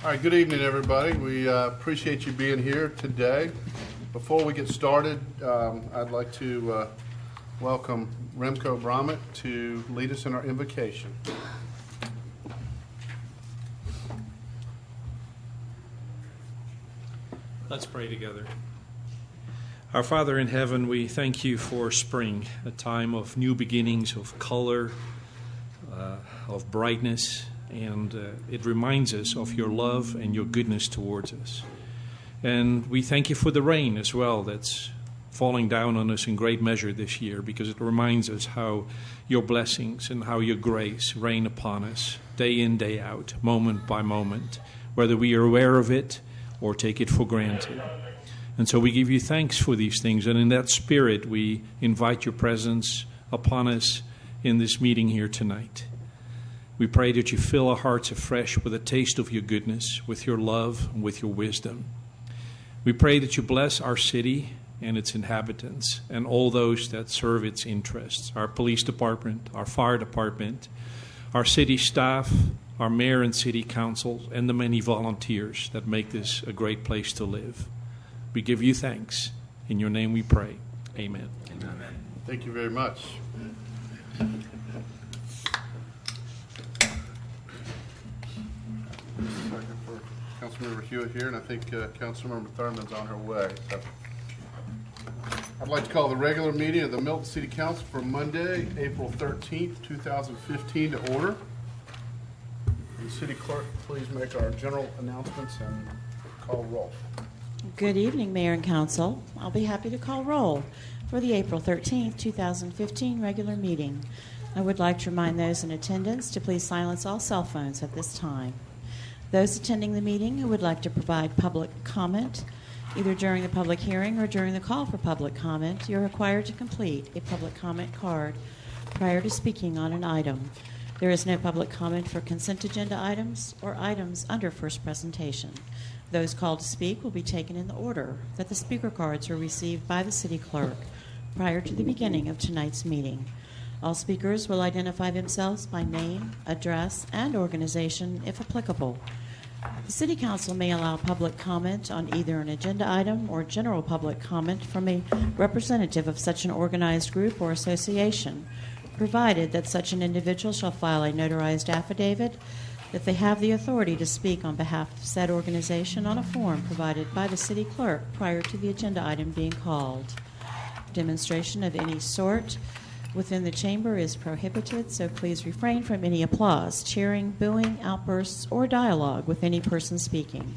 All right, good evening, everybody. We appreciate you being here today. Before we get started, I'd like to welcome Remco Bromett to lead us in our invocation. Let's pray together. Our Father in heaven, we thank you for spring, a time of new beginnings, of color, of brightness, and it reminds us of your love and your goodness towards us. And we thank you for the rain as well that's falling down on us in great measure this year, because it reminds us how your blessings and how your grace reign upon us day in, day out, moment by moment, whether we are aware of it or take it for granted. And so we give you thanks for these things, and in that spirit we invite your presence upon us in this meeting here tonight. We pray that you fill our hearts afresh with a taste of your goodness, with your love, and with your wisdom. We pray that you bless our city and its inhabitants and all those that serve its interests, our police department, our fire department, our city staff, our mayor and city council, and the many volunteers that make this a great place to live. We give you thanks. In your name we pray. Amen. Amen. Thank you very much. Second for Councilmember Hewitt here, and I think Councilmember Thurman's on her way. So I'd like to call the regular meeting of the Milton City Council for Monday, April 13th, 2015 to order. The city clerk, please make our general announcements and call roll. Good evening, Mayor and Council. I'll be happy to call roll for the April 13th, 2015 regular meeting. I would like to remind those in attendance to please silence all cell phones at this time. Those attending the meeting who would like to provide public comment, either during the public hearing or during the call for public comment, you're required to complete a public comment card prior to speaking on an item. There is no public comment for consent agenda items or items under first presentation. Those called to speak will be taken in the order that the speaker cards were received by the city clerk prior to the beginning of tonight's meeting. All speakers will identify themselves by name, address, and organization if applicable. The City Council may allow public comment on either an agenda item or general public comment from a representative of such an organized group or association, provided that such an individual shall file a notarized affidavit that they have the authority to speak on behalf of said organization on a form provided by the city clerk prior to the agenda item being called. Demonstration of any sort within the chamber is prohibited, so please refrain from any applause, cheering, booing, outbursts, or dialogue with any person speaking.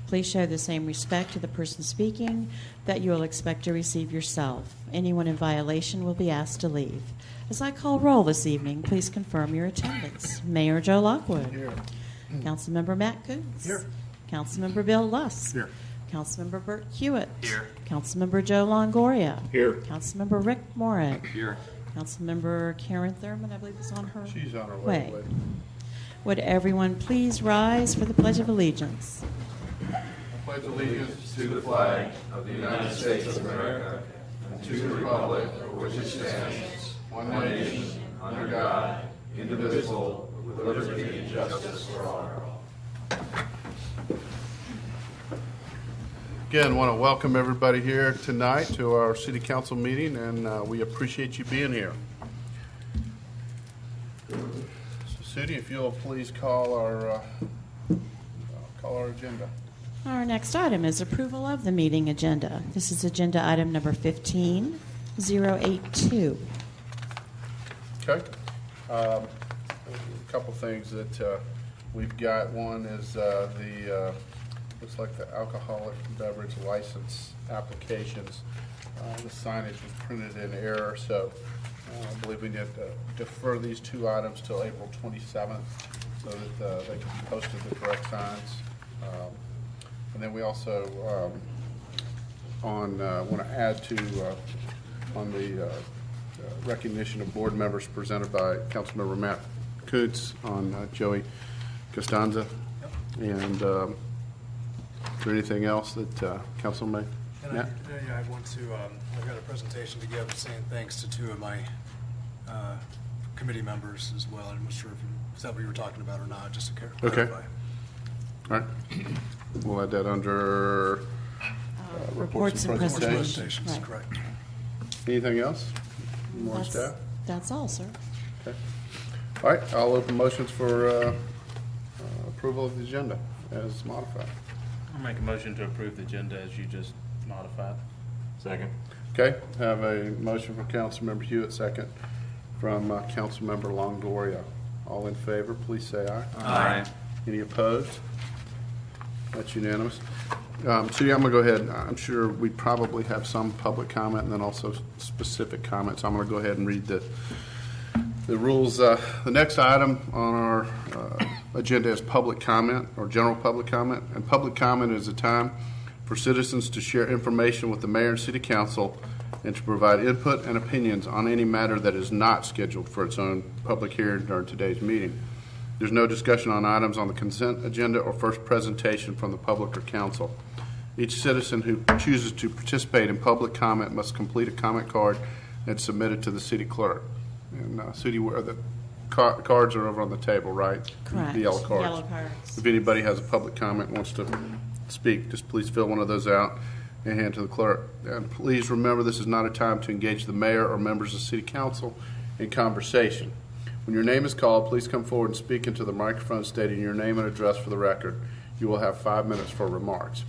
Please show the same respect to the person speaking that you will expect to receive yourself. Anyone in violation will be asked to leave. As I call roll this evening, please confirm your attendance. Mayor Joe Lockwood. Here. Councilmember Matt Coons. Here. Councilmember Bill Luss. Here. Councilmember Bert Hewitt. Here. Councilmember Joe Longoria. Here. Councilmember Rick Moran. Here. Councilmember Karen Thurman, I believe, is on her She's on her way. Would everyone please rise for the Pledge of Allegiance? I pledge allegiance To the flag of the United States of America and to the republic for which it stands, one nation, under God, indivisible, with liberty and justice for all. Again, want to welcome everybody here tonight to our city council meeting, and we appreciate you being here. So, Sudi, if you'll please call our agenda. Our next item is approval of the meeting agenda. This is agenda item number 15082. Okay. A couple things that we've got. One is looks like the alcoholic beverage license applications. The signage was printed in error, so I believe we need to defer these two items till April 27th so that they can be posted the correct signs. And then we also want to add to on the recognition of board members presented by Councilmember Matt Coons on Joey Costanza. Yep. And is there anything else that Council may? And I want to, I've got a presentation to give saying thanks to two of my committee members as well. I'm not sure if is that what you were talking about or not, just to clarify. Okay. All right. We'll add that under Reports and presentations. Presentations, Right. correct. Anything else? More That's- staff? That's all, sir. Okay. All right, I'll open motions for approval of the agenda as modified. I'll make a motion to approve the agenda as you just modified. Second. Okay, have a motion from Councilmember Hewitt, second from Councilmember Longoria. All in favor, please say aye. Aye. Any opposed? That's unanimous. Sudi, I'm going to go ahead. I'm sure we probably have some public comment and then also specific comments. I'm going to go ahead and read the rules. The next item on our agenda is public comment or general public comment. And public comment is a time for citizens to share information with the mayor and city council and to provide input and opinions on any matter that is not scheduled for its own public hearing during today's meeting. There's no discussion on items on the consent agenda or first presentation from the public or council. Each citizen who chooses to participate in public comment must complete a comment card and submit it to the city clerk. And Sudi, where the cards are over on the table, right? Correct. The yellow cards. Yellow cards. If anybody has a public comment, wants to speak, just please fill one of those out and hand to the clerk. And please remember, this is not a time to engage the mayor or members of city council in conversation. When your name is called, please come forward and speak into the microphone stating your name and address for the record. You will have 5 minutes for remarks.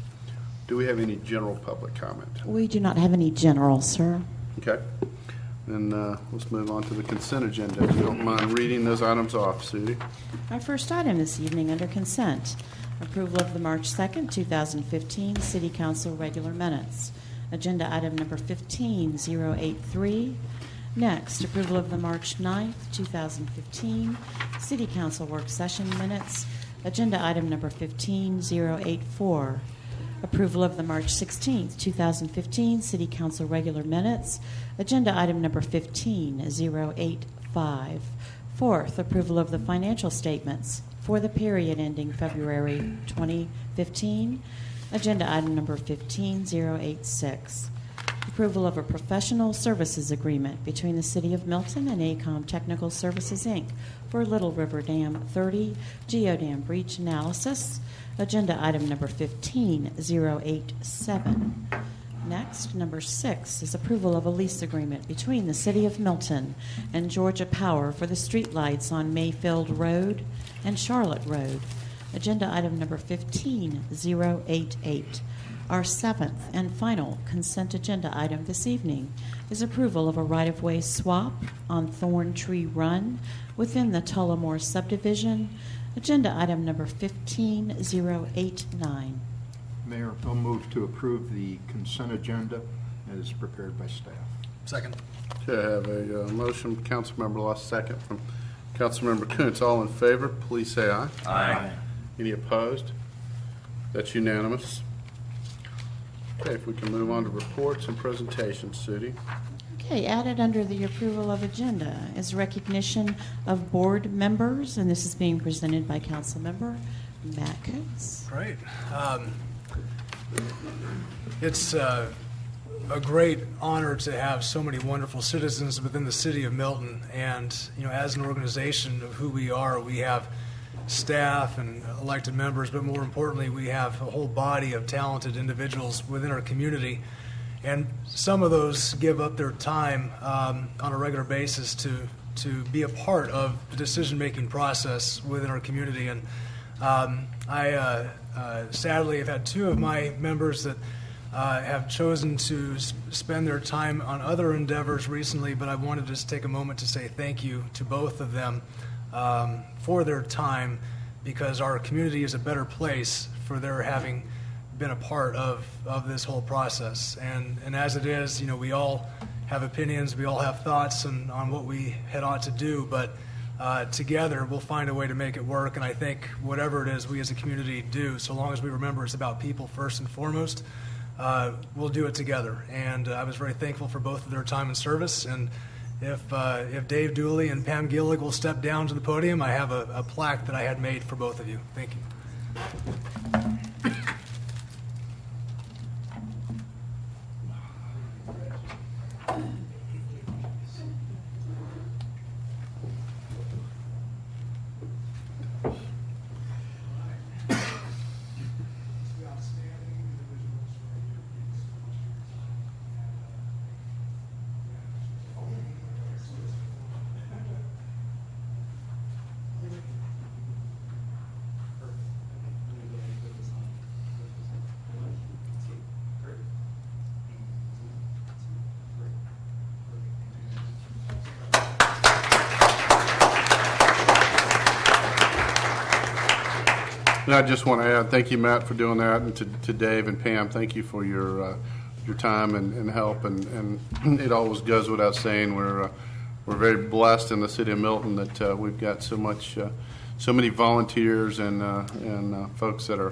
Do we have any general public comment? We do not have any general, sir. Okay. Then let's move on to the consent agenda. If you don't mind reading those items off, Sudi. Our first item this evening under consent, approval of the March 2nd, 2015 City Council regular minutes. Agenda item number 15083. Next, approval of the March 9th, 2015 City Council work session minutes. Agenda item number 15084. Approval of the March 16th, 2015 City Council regular minutes. Agenda item number 15085. Fourth, approval of the financial statements for the period ending February 2015. Agenda item number 15086. Approval of a professional services agreement between the City of Milton and ACOM Technical Services, Inc. for Little River Dam 30 Geodam breach analysis. Agenda item number 15087. Next, number 6 is approval of a lease agreement between the City of Milton and Georgia Power for the streetlights on Mayfield Road and Charlotte Road. Agenda item number 15088. Our seventh and final consent agenda item this evening is approval of a right-of-way swap on Thorn Tree Run within the Tullamore subdivision. Agenda item number 15089. Mayor, I'll move to approve the consent agenda as prepared by staff. Second. Okay, I have a motion from Councilmember Luss, second from Councilmember Kuntz. All in favor, please say aye. Aye. Any opposed? That's unanimous. Okay, if we can move on to reports and presentations, Sudi. Okay, added under the approval of agenda is recognition of board members, and this is being presented by Councilmember Matt Kuntz. Great. It's a great honor to have so many wonderful citizens within the city of Milton. And, you know, as an organization of who we are, we have staff and elected members, but more importantly, we have a whole body of talented individuals within our community. And some of those give up their time on a regular basis to be a part of the decision-making process within our community. And I sadly have had two of my members that have chosen to spend their time on other endeavors recently, but I wanted to just take a moment to say thank you to both of them for their time, because our community is a better place for their having been a part of this whole process. And as it is, you know, we all have opinions, we all have thoughts on what we had ought to do, but together we'll find a way to make it work. And I think whatever it is we as a community do, so long as we remember it's about people first and foremost, we'll do it together. And I was very thankful for both of their time and service. And if Dave Dooley and Pam Gillig will step down to the podium, I have a plaque that I had made for both of you. Thank you. And I just want to add, thank you, Matt, for doing that, and to Dave and Pam, thank you for your time and help. And it always goes without saying, we're very blessed in the city of Milton that we've got so many volunteers and folks that are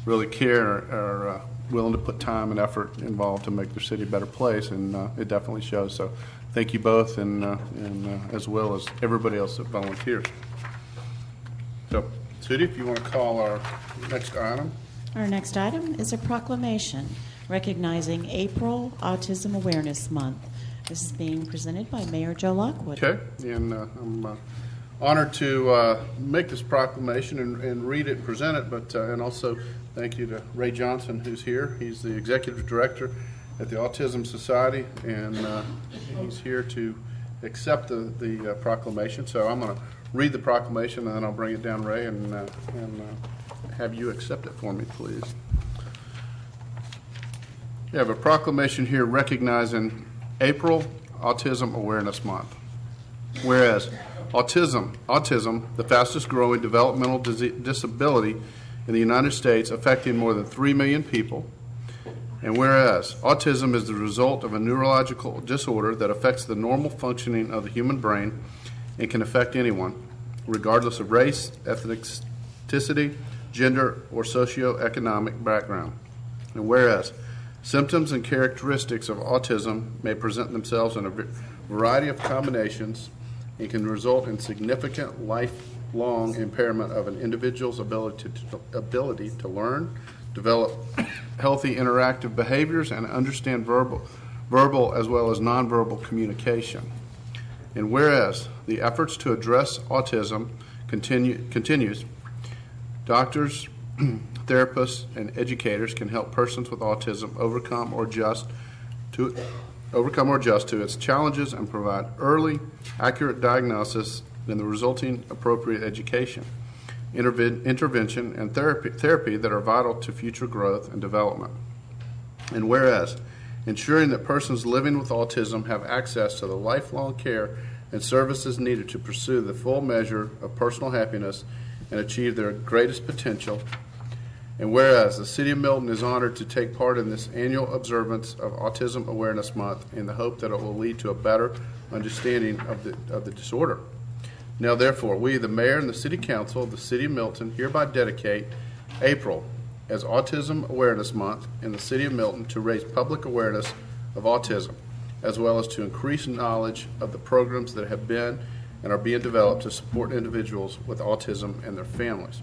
really care, are willing to put time and effort involved to make their city a better place, and it definitely shows. So thank you both, and as well as everybody else that volunteers. So, Sudie, if you want to call our next item. Our next item is a proclamation recognizing April Autism Awareness Month. This is being presented by Mayor Joe Lockwood. Okay, and I'm honored to make this proclamation and read it and present it, but and also thank you to Ray Johnson, who's here. He's the executive director at the Autism Society, and he's here to accept the proclamation. So I'm going to read the proclamation, and then I'll bring it down, Ray, and have you accept it for me, please. You have a proclamation here recognizing April Autism Awareness Month. Whereas autism, the fastest growing developmental disability in the United States, affecting more than 3 million people. And whereas autism is the result of a neurological disorder that affects the normal functioning of the human brain and can affect anyone, regardless of race, ethnicity, gender, or socioeconomic background. And whereas symptoms and characteristics of autism may present themselves in a variety of combinations and can result in significant lifelong impairment of an individual's ability to learn, develop healthy interactive behaviors, and understand verbal as well as nonverbal communication. And whereas the efforts to address autism continues, doctors, therapists, and educators can help persons with autism overcome or adjust to its challenges and provide early, accurate diagnosis and the resulting appropriate education, intervention, and therapy that are vital to future growth and development. And whereas ensuring that persons living with autism have access to the lifelong care and services needed to pursue the full measure of personal happiness and achieve their greatest potential. And whereas the City of Milton is honored to take part in this annual observance of Autism Awareness Month in the hope that it will lead to a better understanding of the disorder. Now therefore, we, the Mayor and the City Council of the City of Milton, hereby dedicate April as Autism Awareness Month in the City of Milton to raise public awareness of autism, as well as to increase knowledge of the programs that have been and are being developed to support individuals with autism and their families.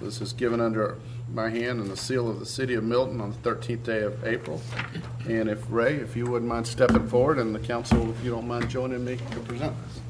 This is given under my hand and the seal of the City of Milton on the 13th day of April. And if Ray, if you wouldn't mind stepping forward, and the council, if you don't mind joining me to present this.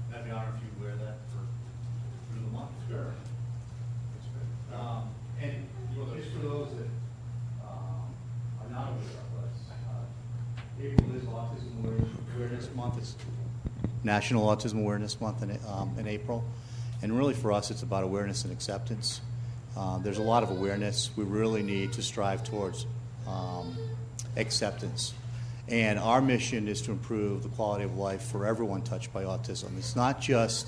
That'd be an honor if you wear that through the month. Sure. And just for those that are not aware of us, April is Autism Awareness Month. It's National Autism Awareness Month in April. And really for us, it's about awareness and acceptance. There's a lot of awareness. We really need to strive towards acceptance. And our mission is to improve the quality of life for everyone touched by autism. It's not just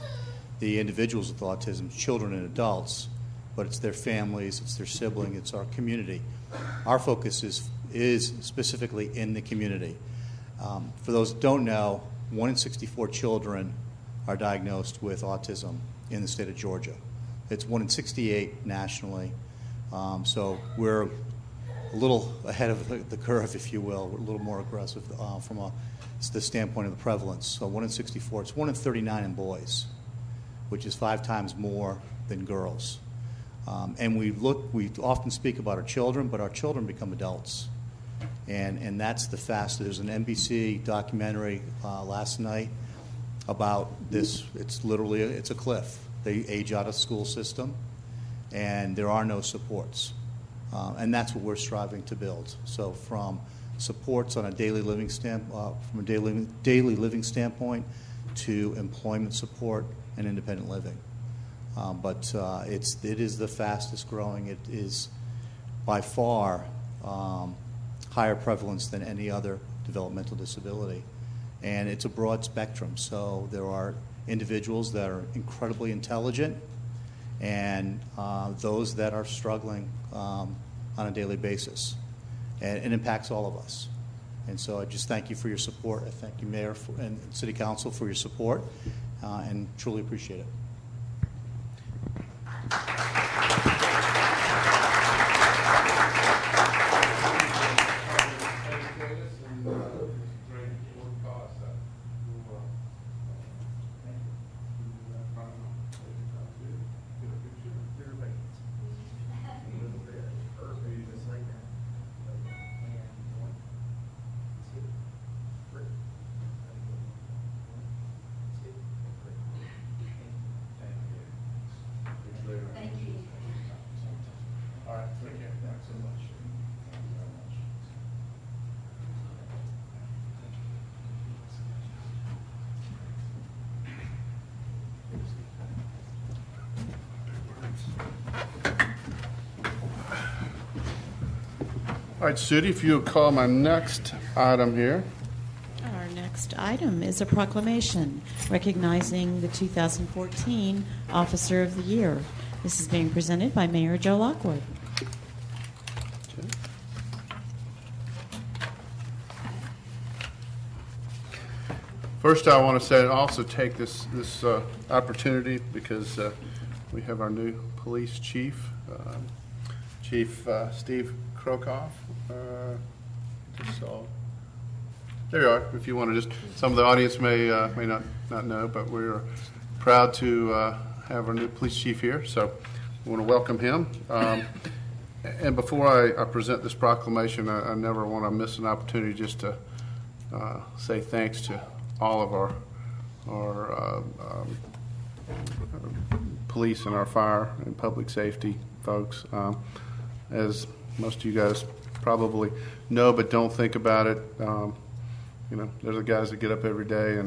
the individuals with autism, children and adults, but it's their families, it's their siblings, it's our community. Our focus is specifically in the community. For those who don't know, 1 in 64 children are diagnosed with autism in the state of Georgia. It's 1 in 68 nationally. So we're a little ahead of the curve, if you will. We're a little more aggressive from the standpoint of the prevalence. So 1 in 64, it's 1 in 39 in boys, which is 5 times more than girls. And we often speak about our children, but our children become adults. And that's the fastest. There's an NBC documentary last night about this. It's literally it's a cliff. They age out of the school system, and there are no supports. And that's what we're striving to build. So from supports on a daily living daily living standpoint to employment support and independent living. But it is the fastest growing. It is by far higher prevalence than any other developmental disability. And it's a broad spectrum. So there are individuals that are incredibly intelligent and those that are struggling on a daily basis. And it impacts all of us. And so I just thank you for your support. I thank you, Mayor and City Council, for your support, and truly appreciate it. All right, Sudi, if you'll call my next item here. Our next item is a proclamation recognizing the 2014 Officer of the Year. This is being presented by Mayor Joe Lockwood. First, I want to say also take this opportunity because we have our new police chief, Chief Steve Krokoff. There you are. If you want to just, some of the audience may not know, but we're proud to have our new police chief here. So we want to welcome him. And before I present this proclamation, I never want to miss an opportunity just to say thanks to all of our police and our fire and public safety folks. As most of you guys probably know but don't think about it, there's the guys that get up every day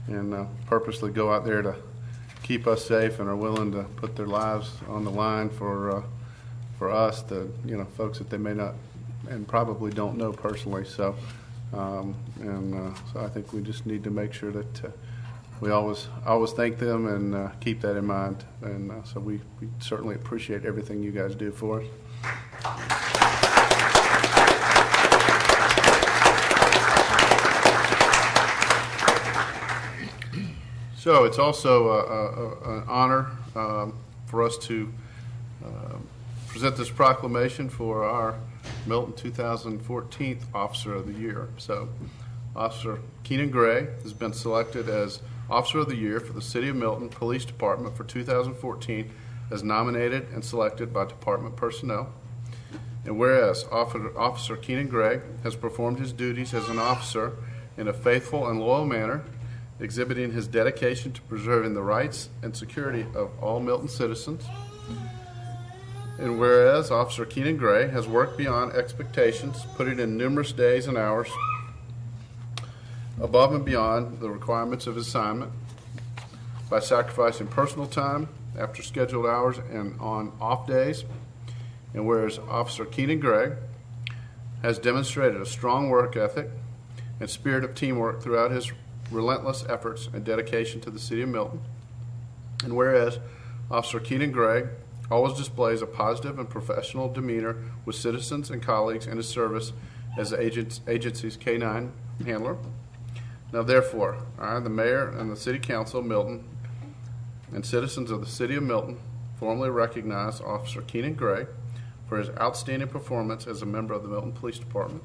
and purposely go out there to keep us safe and are willing to put their lives on the line for us, the folks that they may not and probably don't know personally. So so I think we just need to make sure that we always thank them and keep that in mind. And so we certainly appreciate everything you guys do for us. So it's also an honor for us to present this proclamation for our Milton 2014 Officer of the Year. So Officer Keenan Gray has been selected as Officer of the Year for the City of Milton Police Department for 2014 as nominated and selected by department personnel. And whereas Officer Keenan Gray has performed his duties as an officer in a faithful and loyal manner, exhibiting his dedication to preserving the rights and security of all Milton citizens. And whereas Officer Keenan Gray has worked beyond expectations, putting in numerous days and hours above and beyond the requirements of his assignment by sacrificing personal time after scheduled hours and on off days. And whereas Officer Keenan Gray has demonstrated a strong work ethic and spirit of teamwork throughout his relentless efforts and dedication to the City of Milton. And whereas Officer Keenan Gray always displays a positive and professional demeanor with citizens and colleagues in his service as the agency's K-9 handler. Now therefore, I, the Mayor and the City Council of Milton and citizens of the City of Milton formally recognize Officer Keenan Gray for his outstanding performance as a member of the Milton Police Department.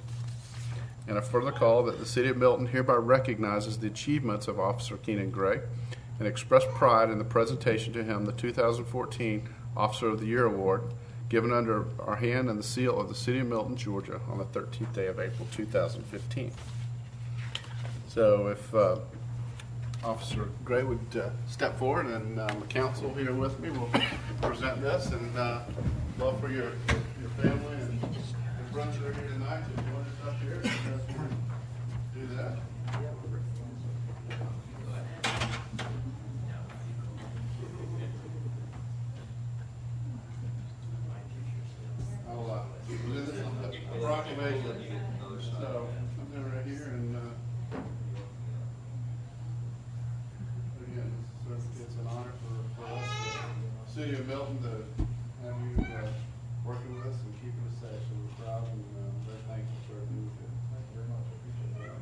And I further call that the City of Milton hereby recognizes the achievements of Officer Keenan Gray and express pride in the presentation to him the 2014 Officer of the Year Award, given under our hand and the seal of the City of Milton, Georgia, on the 13th day of April 2015. So if Officer Gray would step forward, and the council here with me will present this, and love for your family and your friends that are here tonight to join us up here. Do that. I'll do this on the proclamation. So I'm doing right here, and again, it's an honor for us, the City of Milton, to have you working with us and keeping us safe. So we're proud and very thankful for everything you do. Thank you very much. I appreciate that.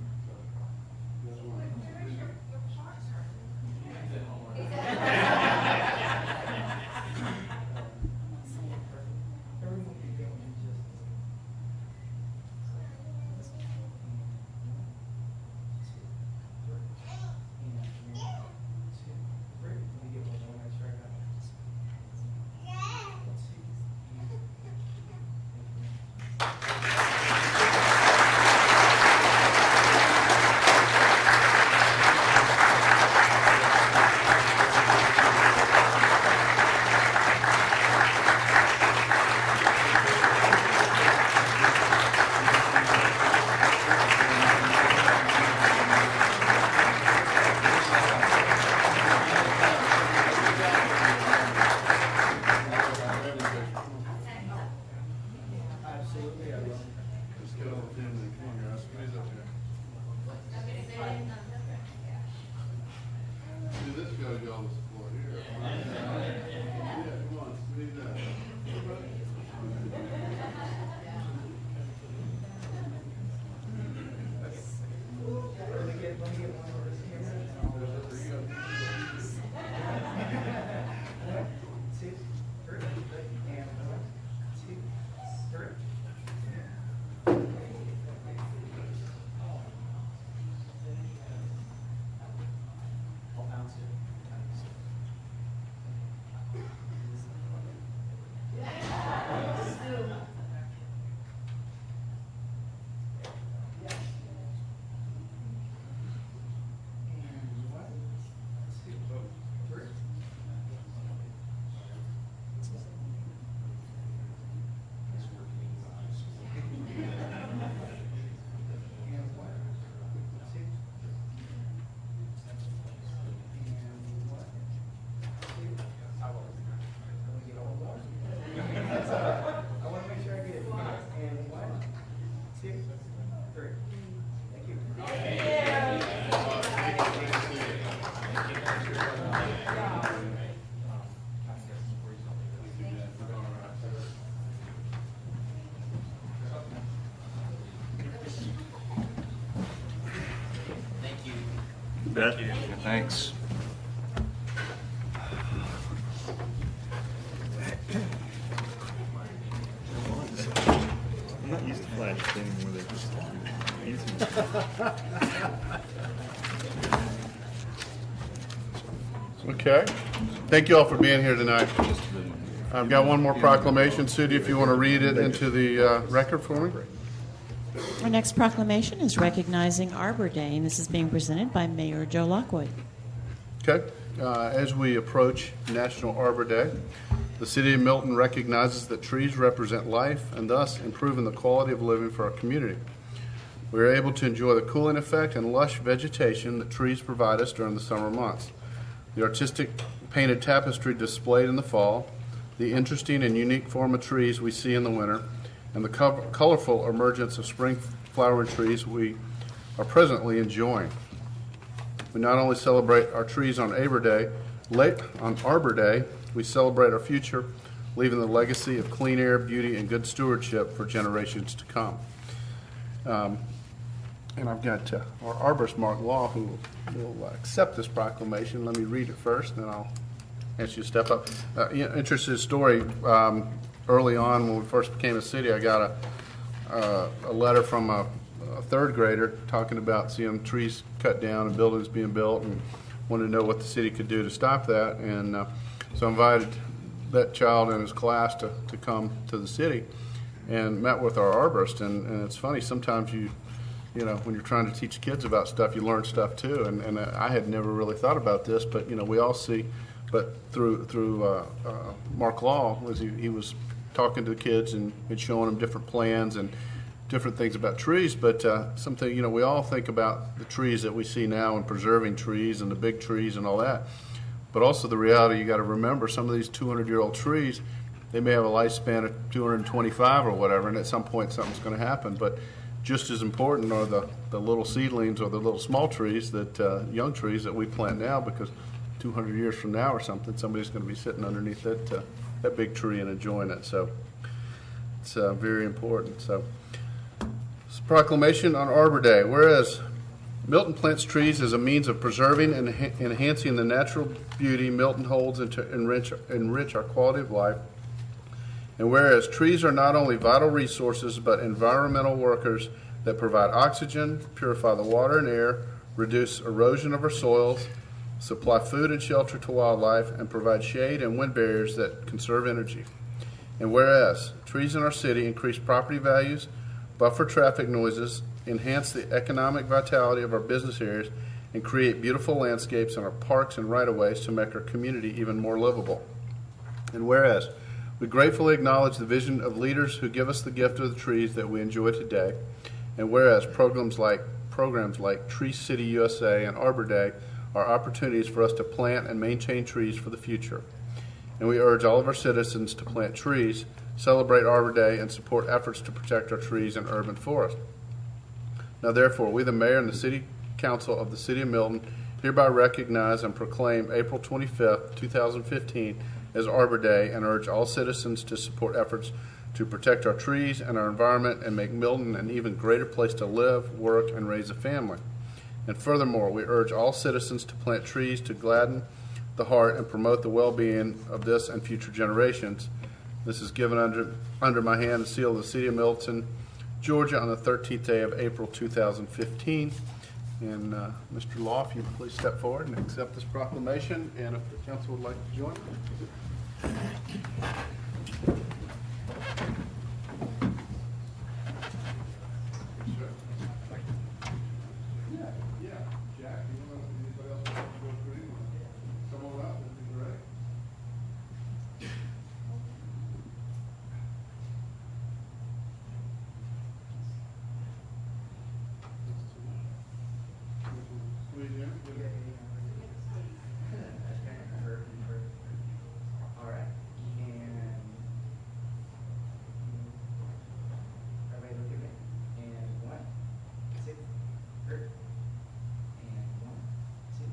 So, you guys want to- Just get over to him. Come on, guys. Please up here. See, this gotta go on the floor here. Yeah, come on, squeeze that. Thanks. I'm not used to flash anymore. They're just Okay. Thank you all for being here tonight. I've got one more proclamation. Sudi, if you want to read it into the record for me. Our next proclamation is recognizing Arbor Day, and this is being presented by Mayor Joe Lockwood. Okay. As we approach National Arbor Day, the City of Milton recognizes that trees represent life and thus improving the quality of living for our community. We are able to enjoy the cooling effect and lush vegetation that trees provide us during the summer months. The artistic painted tapestry displayed in the fall, the interesting and unique form of trees we see in the winter, and the colorful emergence of spring flowering trees we are presently enjoying. We not only celebrate our trees on Arbor Day, we celebrate our future, leaving the legacy of clean air, beauty, and good stewardship for generations to come. And I've got our arborist, Mark Law, who will accept this proclamation. Let me read it first, and then I'll ask you to step up. Interesting story. Early on, when we first became a city, I got a letter from a third grader talking about seeing trees cut down and buildings being built, and wanted to know what the city could do to stop that. And so I invited that child in his class to come to the city and met with our arborist. And it's funny, sometimes you know, when you're trying to teach kids about stuff, you learn stuff too. And I had never really thought about this, but, you know, we all see, but through Mark Law, he was talking to the kids and showing them different plans and different things about trees. But something, you know, we all think about the trees that we see now and preserving trees and the big trees and all that. But also the reality, you got to remember, some of these 200-year-old trees, they may have a lifespan of 225 or whatever, and at some point something's going to happen. But just as important are the little seedlings or the little small trees, that young trees that we plant now, because 200 years from now or something, somebody's going to be sitting underneath that big tree and enjoying it. So it's very important. So it's a proclamation on Arbor Day. Whereas Milton plants trees as a means of preserving and enhancing the natural beauty Milton holds and to enrich our quality of life. And whereas trees are not only vital resources but environmental workers that provide oxygen, purify the water and air, reduce erosion of our soils, supply food and shelter to wildlife, and provide shade and wind barriers that conserve energy. And whereas trees in our city increase property values, buffer traffic noises, enhance the economic vitality of our business areas, and create beautiful landscapes in our parks and right-of-ways to make our community even more livable. And whereas we gratefully acknowledge the vision of leaders who give us the gift of the trees that we enjoy today. And whereas programs like Tree City USA and Arbor Day are opportunities for us to plant and maintain trees for the future. And we urge all of our citizens to plant trees, celebrate Arbor Day, and support efforts to protect our trees and urban forests. Now therefore, we, the Mayor and the City Council of the City of Milton, hereby recognize and proclaim April 25th, 2015 as Arbor Day, and urge all citizens to support efforts to protect our trees and our environment and make Milton an even greater place to live, work, and raise a family. And furthermore, we urge all citizens to plant trees to gladden the heart and promote the well-being of this and future generations. This is given under my hand and seal of the City of Milton, Georgia, on the 13th day of April 2015. And Mr. Law, if you would please step forward and accept this proclamation, and if the council would like to join. All right. And everybody look at me. And 1, 2, hurt. And 1, 2,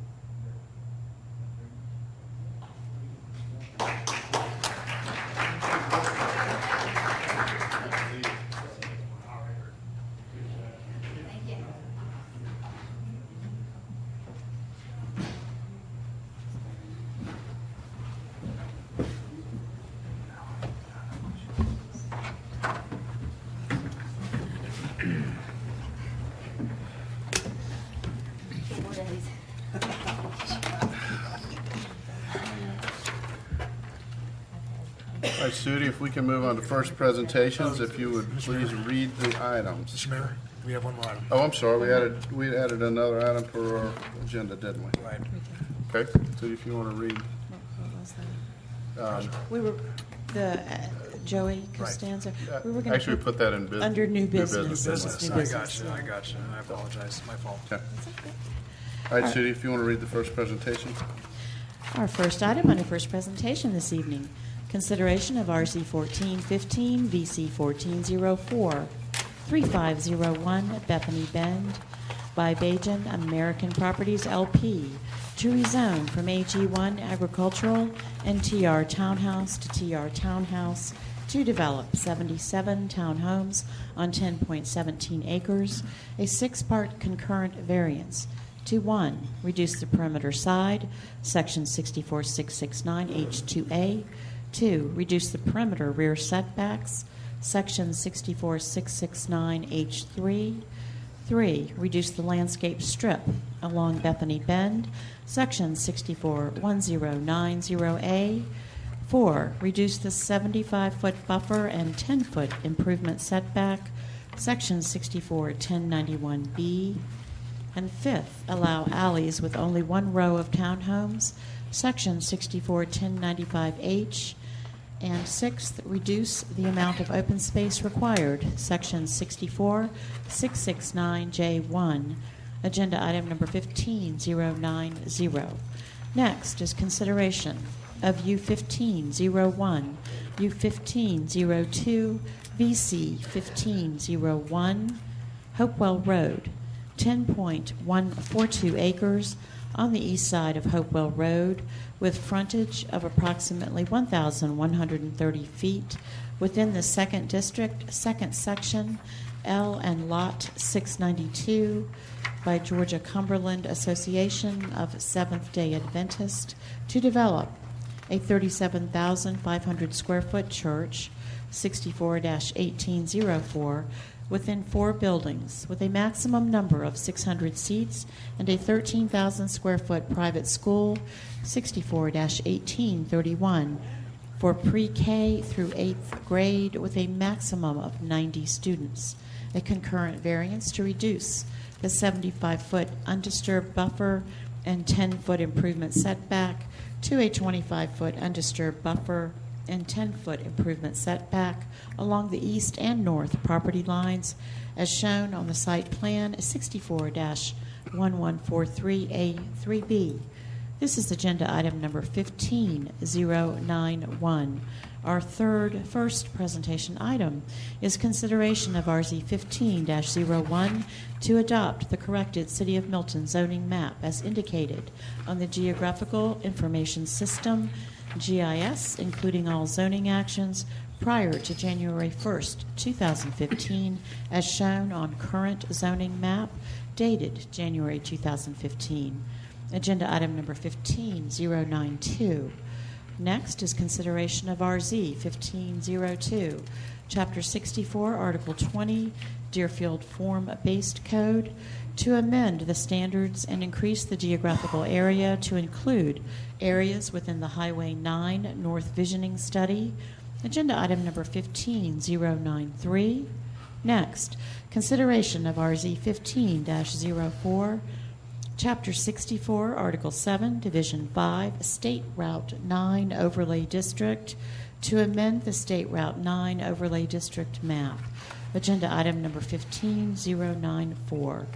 All right, Sudi, if we can move on to first presentations, if you would please read the items. Mr. Mayor, we have one more item. Oh, I'm sorry, we added another item for our agenda, didn't we? Right. Okay, Sudi, if you want to read. What was that? We were, Joey Costanza. We were going Actually, we put that in business. under new business. New Business. New I business, got you. yeah. I got you. I apologize. My fault. Okay. All right, Sudi, if you want to read the first presentation. Our first item under first presentation this evening, consideration of RZ 1415, VC 1404, 3501 Bethany Bend by Bajan American Properties LP to rezone from AG1 Agricultural and TR Townhouse to TR Townhouse to develop 77 townhomes on 10.17 acres, a 6-part concurrent variance. To 1, reduce the perimeter side, Section 64669H2A. 2, reduce the perimeter rear setbacks, Section 64669H3. 3, reduce the landscape strip along Bethany Bend, Section 64190A. 4, reduce the 75-foot buffer and 10-foot improvement setback, Section 64-1091B. And 5th, allow alleys with only one row of townhomes, Section 64-1095H. And 6th, reduce the amount of open space required, Section 64-669J1. Agenda item number 15090. Next is consideration of U1501, U1502, VC 1501, Hopewell Road, 10.142 acres on the east side of Hopewell Road, with frontage of approximately 1,130 feet within the 2nd District, 2nd Section, L and Lot 692, by Georgia Cumberland Association of Seventh-day Adventist to develop a 37,500 square foot church, 64-1804, within 4 buildings with a maximum number of 600 seats and a 13,000 square foot private school, 64-1831, for pre-K through 8th grade with a maximum of 90 students. A concurrent variance to reduce the 75-foot undisturbed buffer and 10-foot improvement setback to a 25-foot undisturbed buffer and 10-foot improvement setback along the east and north property lines as shown on the site plan 64-1143A3B. This is agenda item number 15091. Our first presentation item is consideration of RZ 15-01 to adopt the corrected City of Milton zoning map as indicated on the Geographical Information System, GIS, including all zoning actions prior to January 1st, 2015, as shown on current zoning map dated January 2015. Agenda item number 15092. Next is consideration of RZ 1502, Chapter 64, Article 20, Deerfield Form-Based Code, to amend the standards and increase the geographical area to include areas within the Highway 9 North Visioning Study. Agenda item number 15093. Next, consideration of RZ 15-04, Chapter 64, Article 7, Division 5, State Route 9 Overlay District, to amend the State Route 9 Overlay District map. Agenda item number 15094.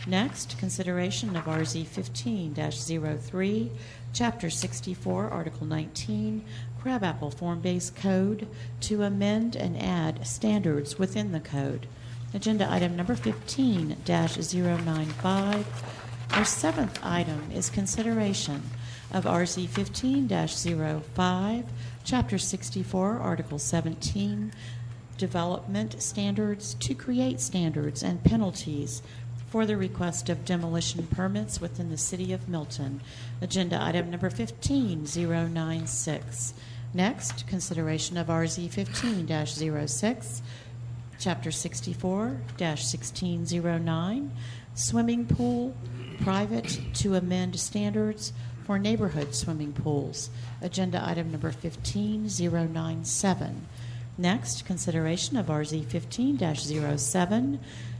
Next, consideration of RZ 15-03, Chapter 64, Article 19, Crabapple Form-Based Code, to amend and add standards within the code. Agenda item number 15-095. Our 7th item is consideration of RZ 15-05, Chapter 64, Article 17, Development Standards, to create standards and penalties for the request of demolition permits within the City of Milton. Agenda item number 15096. Next, consideration of RZ 15-06, Chapter 64-1609, Swimming Pool Private, to amend standards for neighborhood swimming pools. Agenda item number 15097. Next, consideration of RZ 15-07,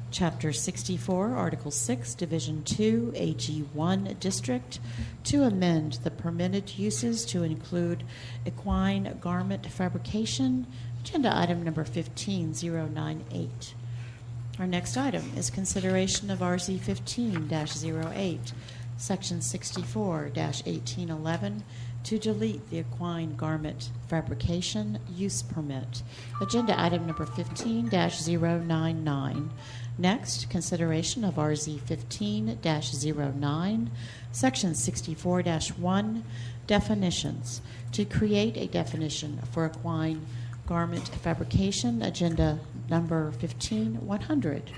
Chapter 64, Article 6, Division 2, AG1 District, to amend the permitted uses to include equine garment fabrication. Agenda item number 15098. Our next item is consideration of RZ 15-08, Section 64-1811, to delete the equine garment fabrication use permit. Agenda item number 15-099. Next, consideration of RZ 15-09, Section 64-1, definitions, to create a definition for equine garment fabrication. Agenda number 15100.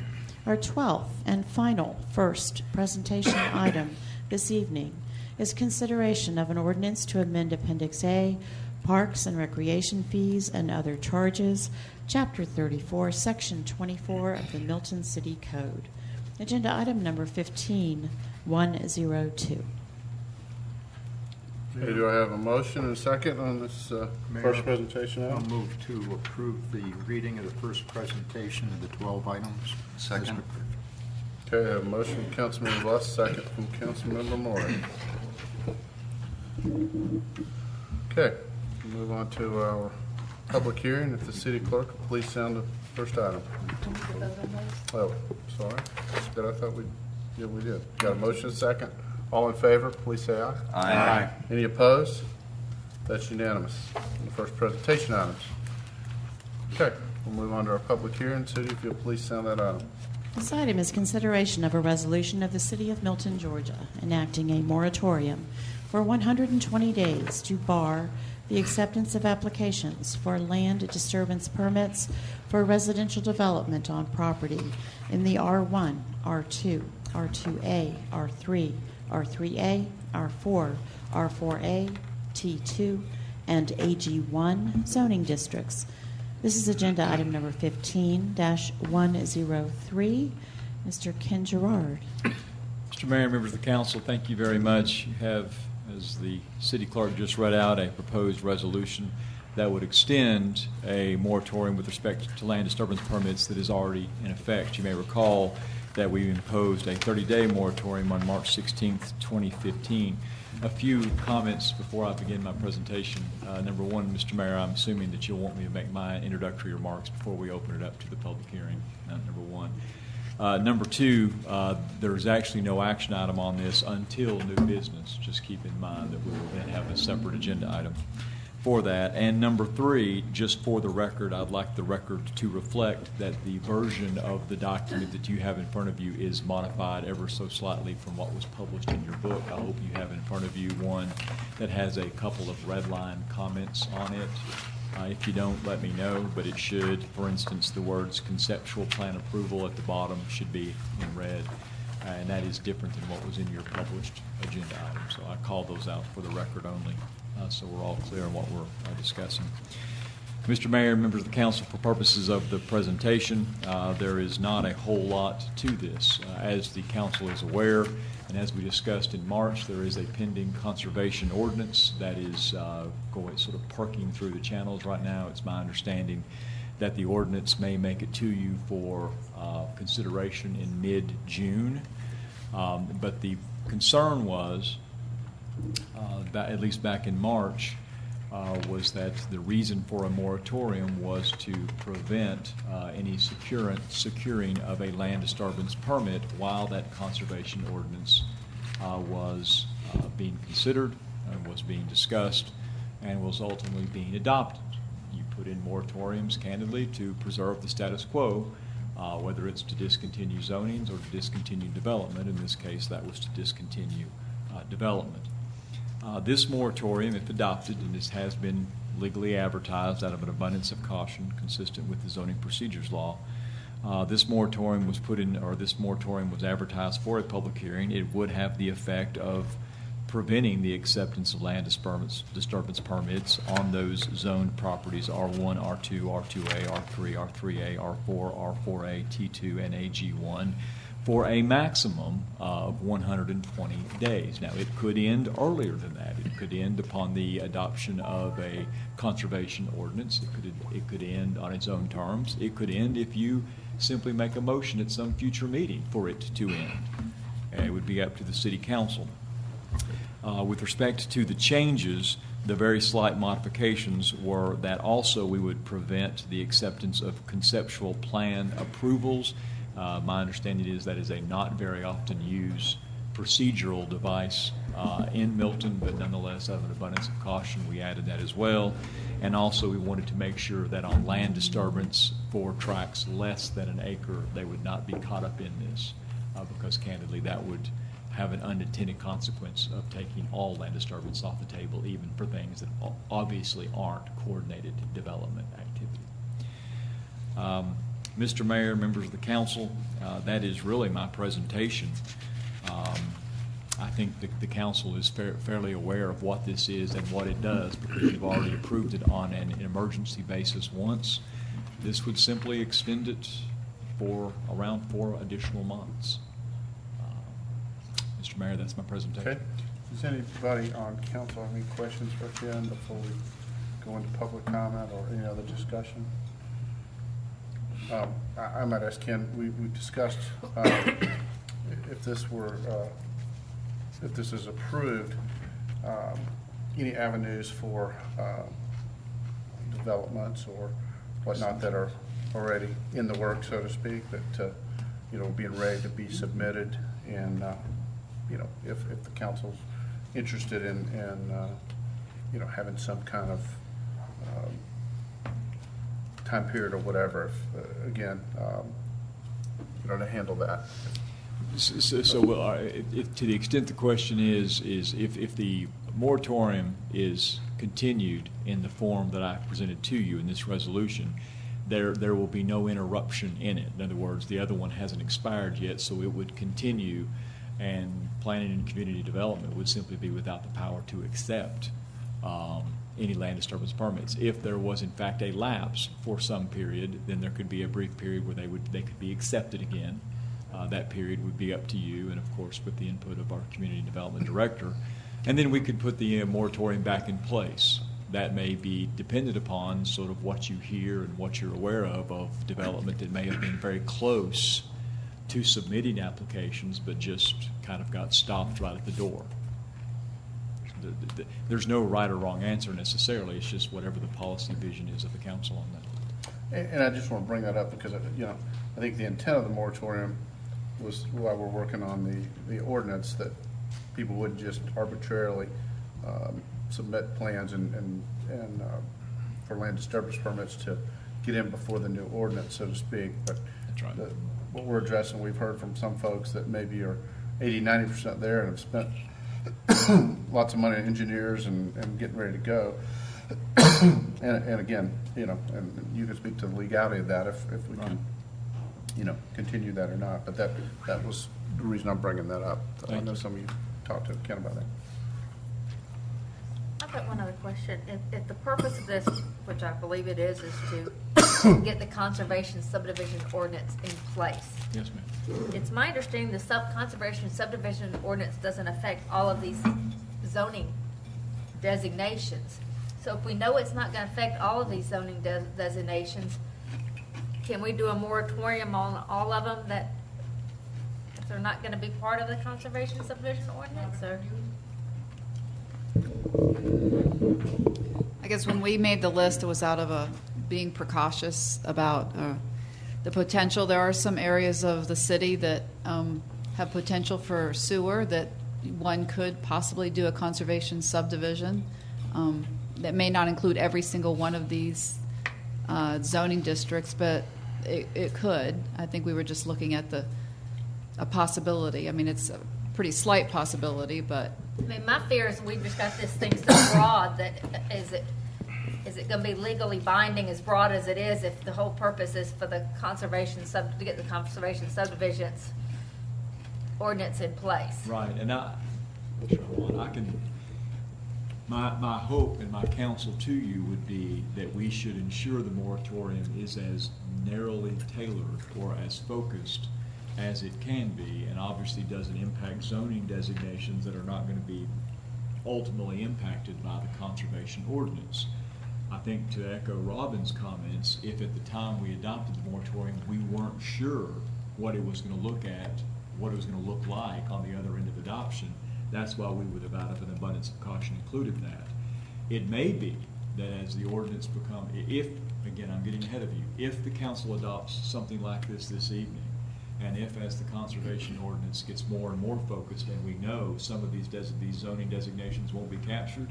Our 12th and final first presentation item this evening is consideration of an ordinance to amend Appendix A, Parks and Recreation Fees and Other Charges, Chapter 34, Section 24 of the Milton City Code. Agenda item number 15102. Okay, do I have a motion and a second on this Mayor, first presentation I'll item? move to approve the reading of the first presentation of the 12 items. Second. Okay, I have a motion from Councilmember Lust, second from Councilmember Moore. Okay, we'll move on to our public hearing. If the city clerk will please sound the first item. Oh, sorry. Did I thought we did. Got a motion, second. All in favor, please say aye. Aye. Any opposed? That's unanimous. The first presentation items. Okay, we'll move on to our public hearing. City, if you'll please sound that item. This item is consideration of a resolution of the City of Milton, Georgia, enacting a moratorium for 120 days to bar the acceptance of applications for land disturbance permits for residential development on property in the R1, R2, R2A, R3, R3A, R4, R4A, T2, and AG1 zoning districts. This is agenda item number 15-103. Mr. Ken Gerard. Mr. Mayor, members of the council, thank you very much. You have, as the city clerk just read out, a proposed resolution that would extend a moratorium with respect to land disturbance permits that is already in effect. You may recall that we imposed a 30-day moratorium on March 16th, 2015. A few comments before I begin my presentation. Number one, Mr. Mayor, I'm assuming that you'll want me to make my introductory remarks before we open it up to the public hearing. Number one. Number two, there's actually no action item on this until new business. Just keep in mind that we will then have a separate agenda item for that. And number three, just for the record, I'd like the record to reflect that the version of the document that you have in front of you is modified ever so slightly from what was published in your book. I hope you have in front of you one that has a couple of red line comments on it. If you don't, let me know, but it should. For instance, the words conceptual plan approval at the bottom should be in red, and that is different than what was in your published agenda item. So I call those out for the record only, so we're all clear on what we're discussing. Mr. Mayor, members of the council, for purposes of the presentation, there is not a whole lot to this. As the council is aware, and as we discussed in March, there is a pending conservation ordinance that is going sort of parking through the channels right now. It's my understanding that the ordinance may make it to you for consideration in mid-June. But the concern was, at least back in March, was that the reason for a moratorium was to prevent any securing of a land disturbance permit while that conservation ordinance was being considered, was being discussed, and was ultimately being adopted. You put in moratoriums, candidly, to preserve the status quo, whether it's to discontinue zonings or to discontinue development. In this case, that was to discontinue development. This moratorium, if adopted, and this has been legally advertised out of an abundance of caution consistent with the zoning procedures law, this moratorium was advertised for a public hearing. It would have the effect of preventing the acceptance of land disturbance permits on those zoned properties R1, R2, R2A, R3, R3A, R4, R4A, T2, and AG1 for a maximum of 120 days. Now, it could end earlier than that. It could end upon the adoption of a conservation ordinance. It could end on its own terms. It could end if you simply make a motion at some future meeting for it to end. It would be up to the city council. With respect to the changes, the very slight modifications were that also we would prevent the acceptance of conceptual plan approvals. My understanding is that is a not very often used procedural device in Milton, but nonetheless, out of an abundance of caution, we added that as well. And also, we wanted to make sure that on land disturbance for tracts less than an acre, they would not be caught up in this, because candidly, that would have an unintended consequence of taking all land disturbance off the table, even for things that obviously aren't coordinated development activity. Mr. Mayor, members of the council, that is really my presentation. I think the council is fairly aware of what this is and what it does, because you've already approved it on an emergency basis once. This would simply extend it for around 4 additional months. Mr. Mayor, that's my presentation. Okay. Does anybody on council have any questions for Ken before we go into public comment or any other discussion? I might ask Ken, we discussed if this were, if this is approved, any avenues for developments or whatnot that are already in the works, so to speak, that, you know, being ready to be submitted, and, you know, if the council's interested in you know, having some kind of time period or whatever, if, again, you know, to handle that. To the extent the question is if the moratorium is continued in the form that I presented to you in this resolution, there will be no interruption in it. In other words, the other one hasn't expired yet, so it would continue, and planning and community development would simply be without the power to accept any land disturbance permits. If there was in fact a lapse for some period, then there could be a brief period where they could be accepted again. That period would be up to you, and of course with the input of our community development director. And then we could put the moratorium back in place. That may be dependent upon sort of what you hear and what you're aware of development that may have been very close to submitting applications but just kind of got stopped right at the door. There's no right or wrong answer necessarily. It's just whatever the policy vision is of the council on that. And I just want to bring that up because, you know, I think the intent of the moratorium was, while we're working on the ordinance, that people wouldn't just arbitrarily submit plans and for land disturbance permits to get in before the new ordinance, so to speak. But that's right. What we're addressing, we've heard from some folks that maybe are 80–90% there and have spent lots of money on engineers and getting ready to go. and again, you know, and you can speak to the legality of that if we can, you know, continue that or not. But that was the reason I'm bringing that up. I know some of you talked to Ken about that. I've got one other question. If the purpose of this, which I believe it is to get the conservation subdivision ordinance in place. Yes, ma'am. It's my understanding the conservation subdivision ordinance doesn't affect all of these zoning designations. So if we know it's not going to affect all of these zoning designations, can we do a moratorium on all of them that if they're not going to be part of the conservation subdivision ordinance? Or? I guess when we made the list, it was out of being precautious about the potential. There are some areas of the city that have potential for sewer that one could possibly do a conservation subdivision that may not include every single one of these zoning districts, but it could. I think we were just looking at a possibility. I mean, it's a pretty slight possibility, but I mean, my fear is we've just got this thing so broad that is it going to be legally binding as broad as it is if the whole purpose is for the conservation to get the conservation subdivisions ordinance in place? Right, and I can. My hope and my counsel to you would be that we should ensure the moratorium is as narrowly tailored or as focused as it can be, and obviously doesn't impact zoning designations that are not going to be ultimately impacted by the conservation ordinance. I think, to echo Robin's comments, if at the time we adopted the moratorium we weren't sure what it was going to look at, what it was going to look like on the other end of adoption, that's why we would have, out of an abundance of caution, included that. It may be that as the ordinance if, again, I'm getting ahead of you, if the council adopts something like this evening, and if, as the conservation ordinance gets more and more focused, and we know some of these zoning designations won't be captured,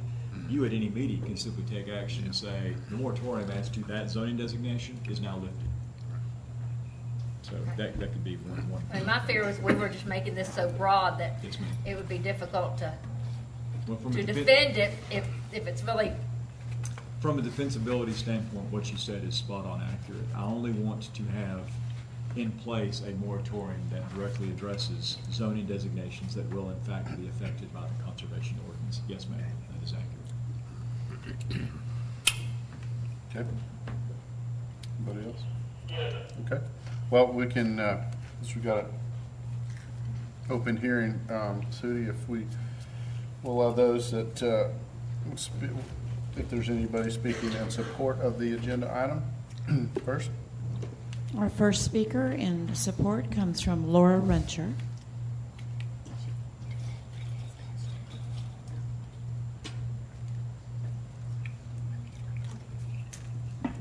you at any meeting can simply take action and say, the moratorium as to that zoning designation is now lifted. So that could be one. And my fear was we were just making this so broad that Yes, ma'am. it would be difficult to Well, defend it if it's really. From a defensibility standpoint, what you said is spot on accurate. I only want to have in place a moratorium that directly addresses zoning designations that will in fact be affected by the conservation ordinance. Yes, ma'am, that is accurate. Okay. Anybody else? Okay. Well, we can, since we got an open hearing, Sudi, if we We'll allow those that, if there's anybody speaking in support of the agenda item, first. Our first speaker in support comes from Laura Rencher.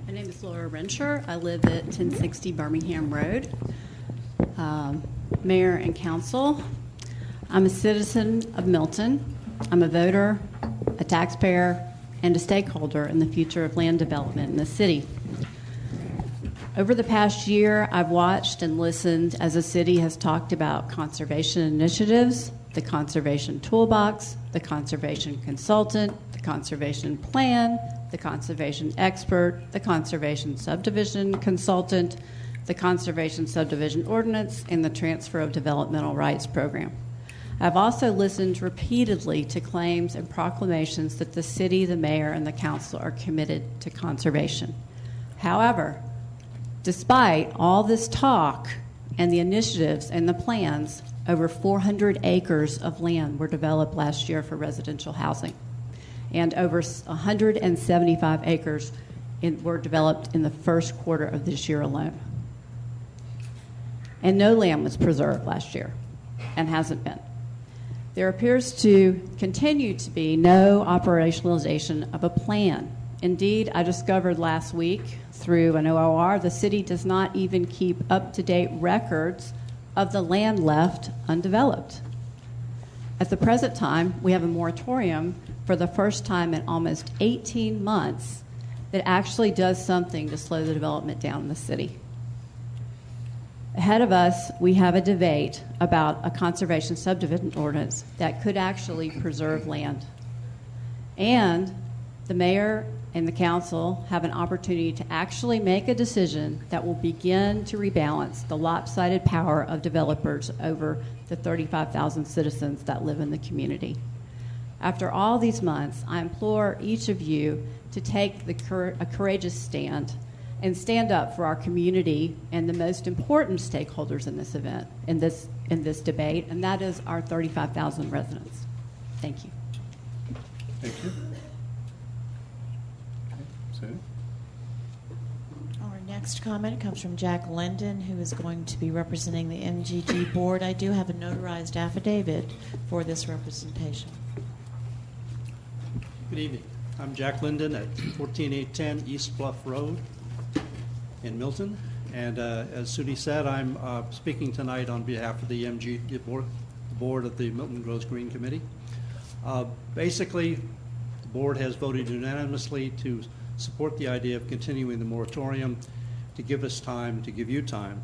My name is Laura Rencher. I live at 1060 Birmingham Road. Mayor and Council, I'm a citizen of Milton. I'm a voter, a taxpayer, and a stakeholder in the future of land development in the city. Over the past year, I've watched and listened as the city has talked about conservation initiatives, the conservation toolbox, the conservation consultant, the conservation plan, the conservation expert, the conservation subdivision consultant, the conservation subdivision ordinance, and the transfer of developmental rights program. I've also listened repeatedly to claims and proclamations that the city, the mayor, and the council are committed to conservation. However, despite all this talk and the initiatives and the plans, over 400 acres of land were developed last year for residential housing, and over 175 acres were developed in the first quarter of this year alone. And no land was preserved last year, and hasn't been. There appears to continue to be no operationalization of a plan. Indeed, I discovered last week through an OOR, the city does not even keep up-to-date records of the land left undeveloped. At the present time, we have a moratorium for the first time in almost 18 months that actually does something to slow the development down in the city. Ahead of us, we have a debate about a conservation subdivision ordinance that could actually preserve land. And the mayor and the council have an opportunity to actually make a decision that will begin to rebalance the lopsided power of developers over the 35,000 citizens that live in the community. After all these months, I implore each of you to take a courageous stand and stand up for our community and the most important stakeholders in this event, in this debate, and that is our 35,000 residents. Thank you. Thank you. Okay. Our next comment comes from Jack Linden, who is going to be representing the MGG board. I do have a notarized affidavit for this representation. Good evening. I'm Jack Linden at 14810 East Bluff Road in Milton, and as Sudi said, I'm speaking tonight on behalf of the MG board of the Milton Groves Green Committee. Basically, the board has voted unanimously to support the idea of continuing the moratorium to give us time, to give you time,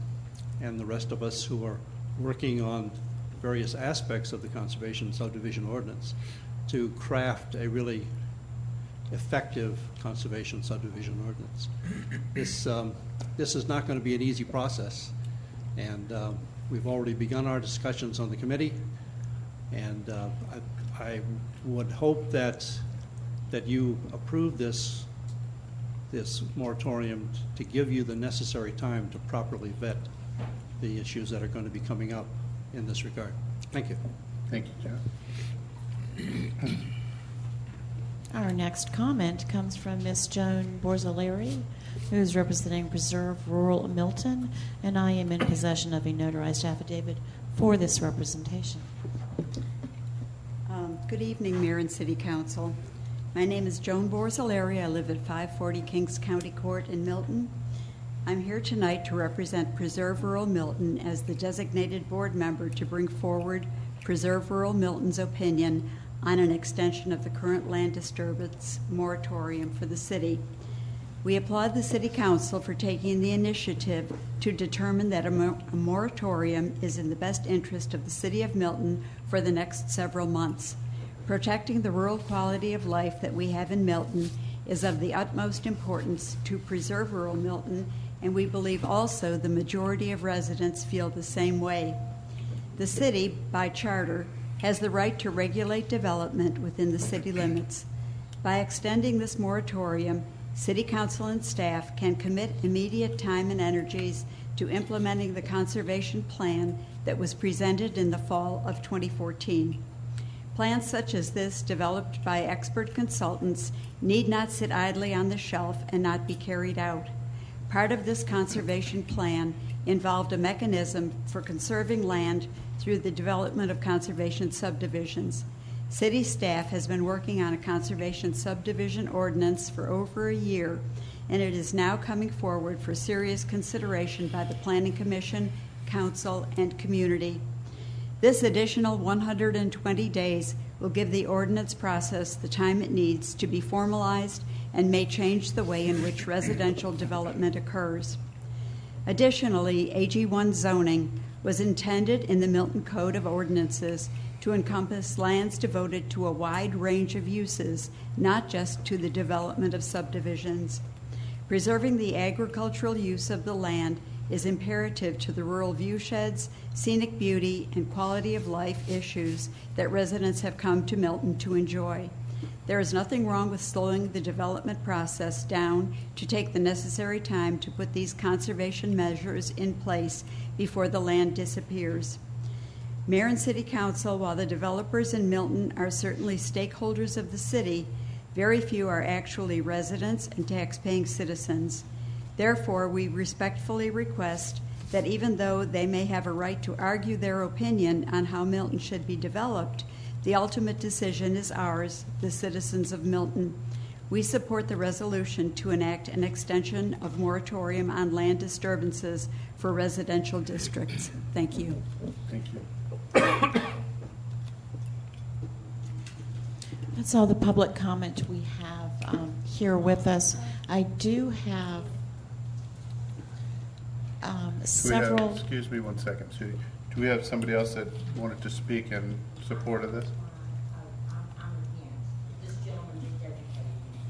and the rest of us who are working on various aspects of the conservation subdivision ordinance to craft a really effective conservation subdivision ordinance. This is not going to be an easy process, and we've already begun our discussions on the committee, and I would hope that you approve this moratorium to give you the necessary time to properly vet the issues that are going to be coming up in this regard. Thank you. Thank you, Jack. Our next comment comes from Ms. Joan Borzilleri, who is representing Preserve Rural Milton, and I am in possession of a notarized affidavit for this representation. Good evening, Mayor and City Council. My name is Joan Borzilleri. I live at 540 Kings County Court in Milton. I'm here tonight to represent Preserve Rural Milton as the designated board member to bring forward Preserve Rural Milton's opinion on an extension of the current land disturbance moratorium for the city. We applaud the City Council for taking the initiative to determine that a moratorium is in the best interest of the City of Milton for the next several months. Protecting the rural quality of life that we have in Milton is of the utmost importance to Preserve Rural Milton, and we believe also the majority of residents feel the same way. The city, by charter, has the right to regulate development within the city limits. By extending this moratorium, City Council and staff can commit immediate time and energies to implementing the conservation plan that was presented in the fall of 2014. Plans such as this, developed by expert consultants, need not sit idly on the shelf and not be carried out. Part of this conservation plan involved a mechanism for conserving land through the development of conservation subdivisions. City staff has been working on a conservation subdivision ordinance for over a year, and it is now coming forward for serious consideration by the Planning Commission, Council, and community. This additional 120 days will give the ordinance process the time it needs to be formalized and may change the way in which residential development occurs. Additionally, AG1 zoning was intended in the Milton Code of Ordinances to encompass lands devoted to a wide range of uses, not just to the development of subdivisions. Preserving the agricultural use of the land is imperative to the rural viewsheds, scenic beauty, and quality of life issues that residents have come to Milton to enjoy. There is nothing wrong with slowing the development process down to take the necessary time to put these conservation measures in place before the land disappears. Mayor and City Council, while the developers in Milton are certainly stakeholders of the city, very few are actually residents and tax-paying citizens. Therefore, we respectfully request that even though they may have a right to argue their opinion on how Milton should be developed, the ultimate decision is ours, the citizens of Milton. We support the resolution to enact an extension of moratorium on land disturbances for residential districts. Thank you. Thank you. That's all the public comment we have here with us. I do have several. Excuse me one second, Sue. Do we have somebody else that wanted to speak in support of this?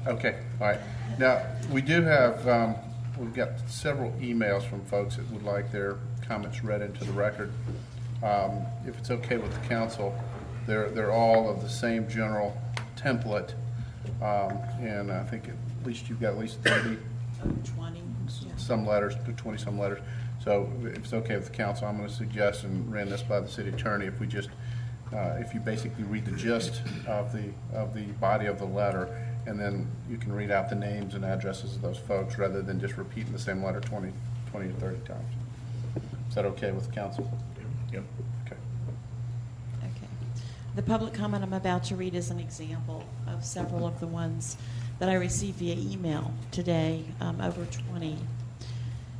Okay, all right. Now, we do have, we've got several emails from folks that would like their comments read into the record. If it's okay with the council, they're all of the same general template, and I think at least you've got at least 30, 20, some letters, 20 some letters. So if it's okay with the council, I'm going to suggest, and ran this by the city attorney, if we just, if you basically read the gist of the body of the letter, and then you can read out the names and addresses of those folks rather than just repeating the same letter 20 or 30 times. Is that okay with the council? Yep. Okay. Okay. The public comment I'm about to read is an example of several of the ones that I received via email today, over 20.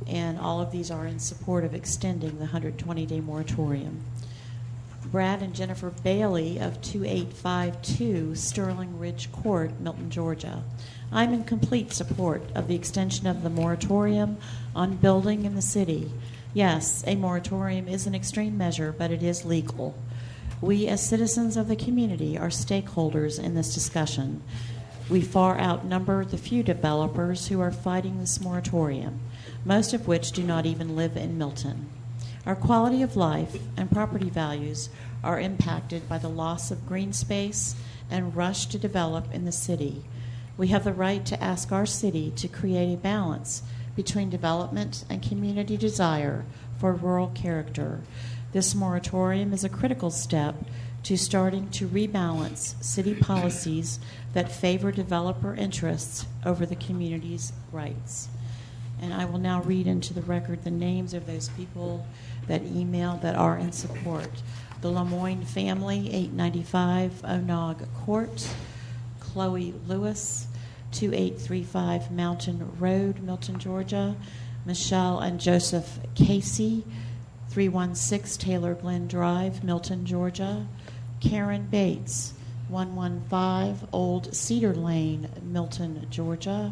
And all of these are in support of extending the 120-day moratorium. Brad and Jennifer Bailey of 2852 Sterling Ridge Court, Milton, Georgia. I'm in complete support of the extension of the moratorium on building in the city. Yes, a moratorium is an extreme measure, but it is legal. We, as citizens of the community, are stakeholders in this discussion. We far outnumber the few developers who are fighting this moratorium, most of which do not even live in Milton. Our quality of life and property values are impacted by the loss of green space and rush to develop in the city. We have the right to ask our city to create a balance between development and community desire for rural character. This moratorium is a critical step to starting to rebalance city policies that favor developer interests over the community's rights. And I will now read into the record the names of those people that email that are in support. The Lemoyne family, 895 Onog Court. Chloe Lewis, 2835 Mountain Road, Milton, Georgia. Michelle and Joseph Casey, 316 Taylor Glen Drive, Milton, Georgia. Karen Bates, 115 Old Cedar Lane, Milton, Georgia.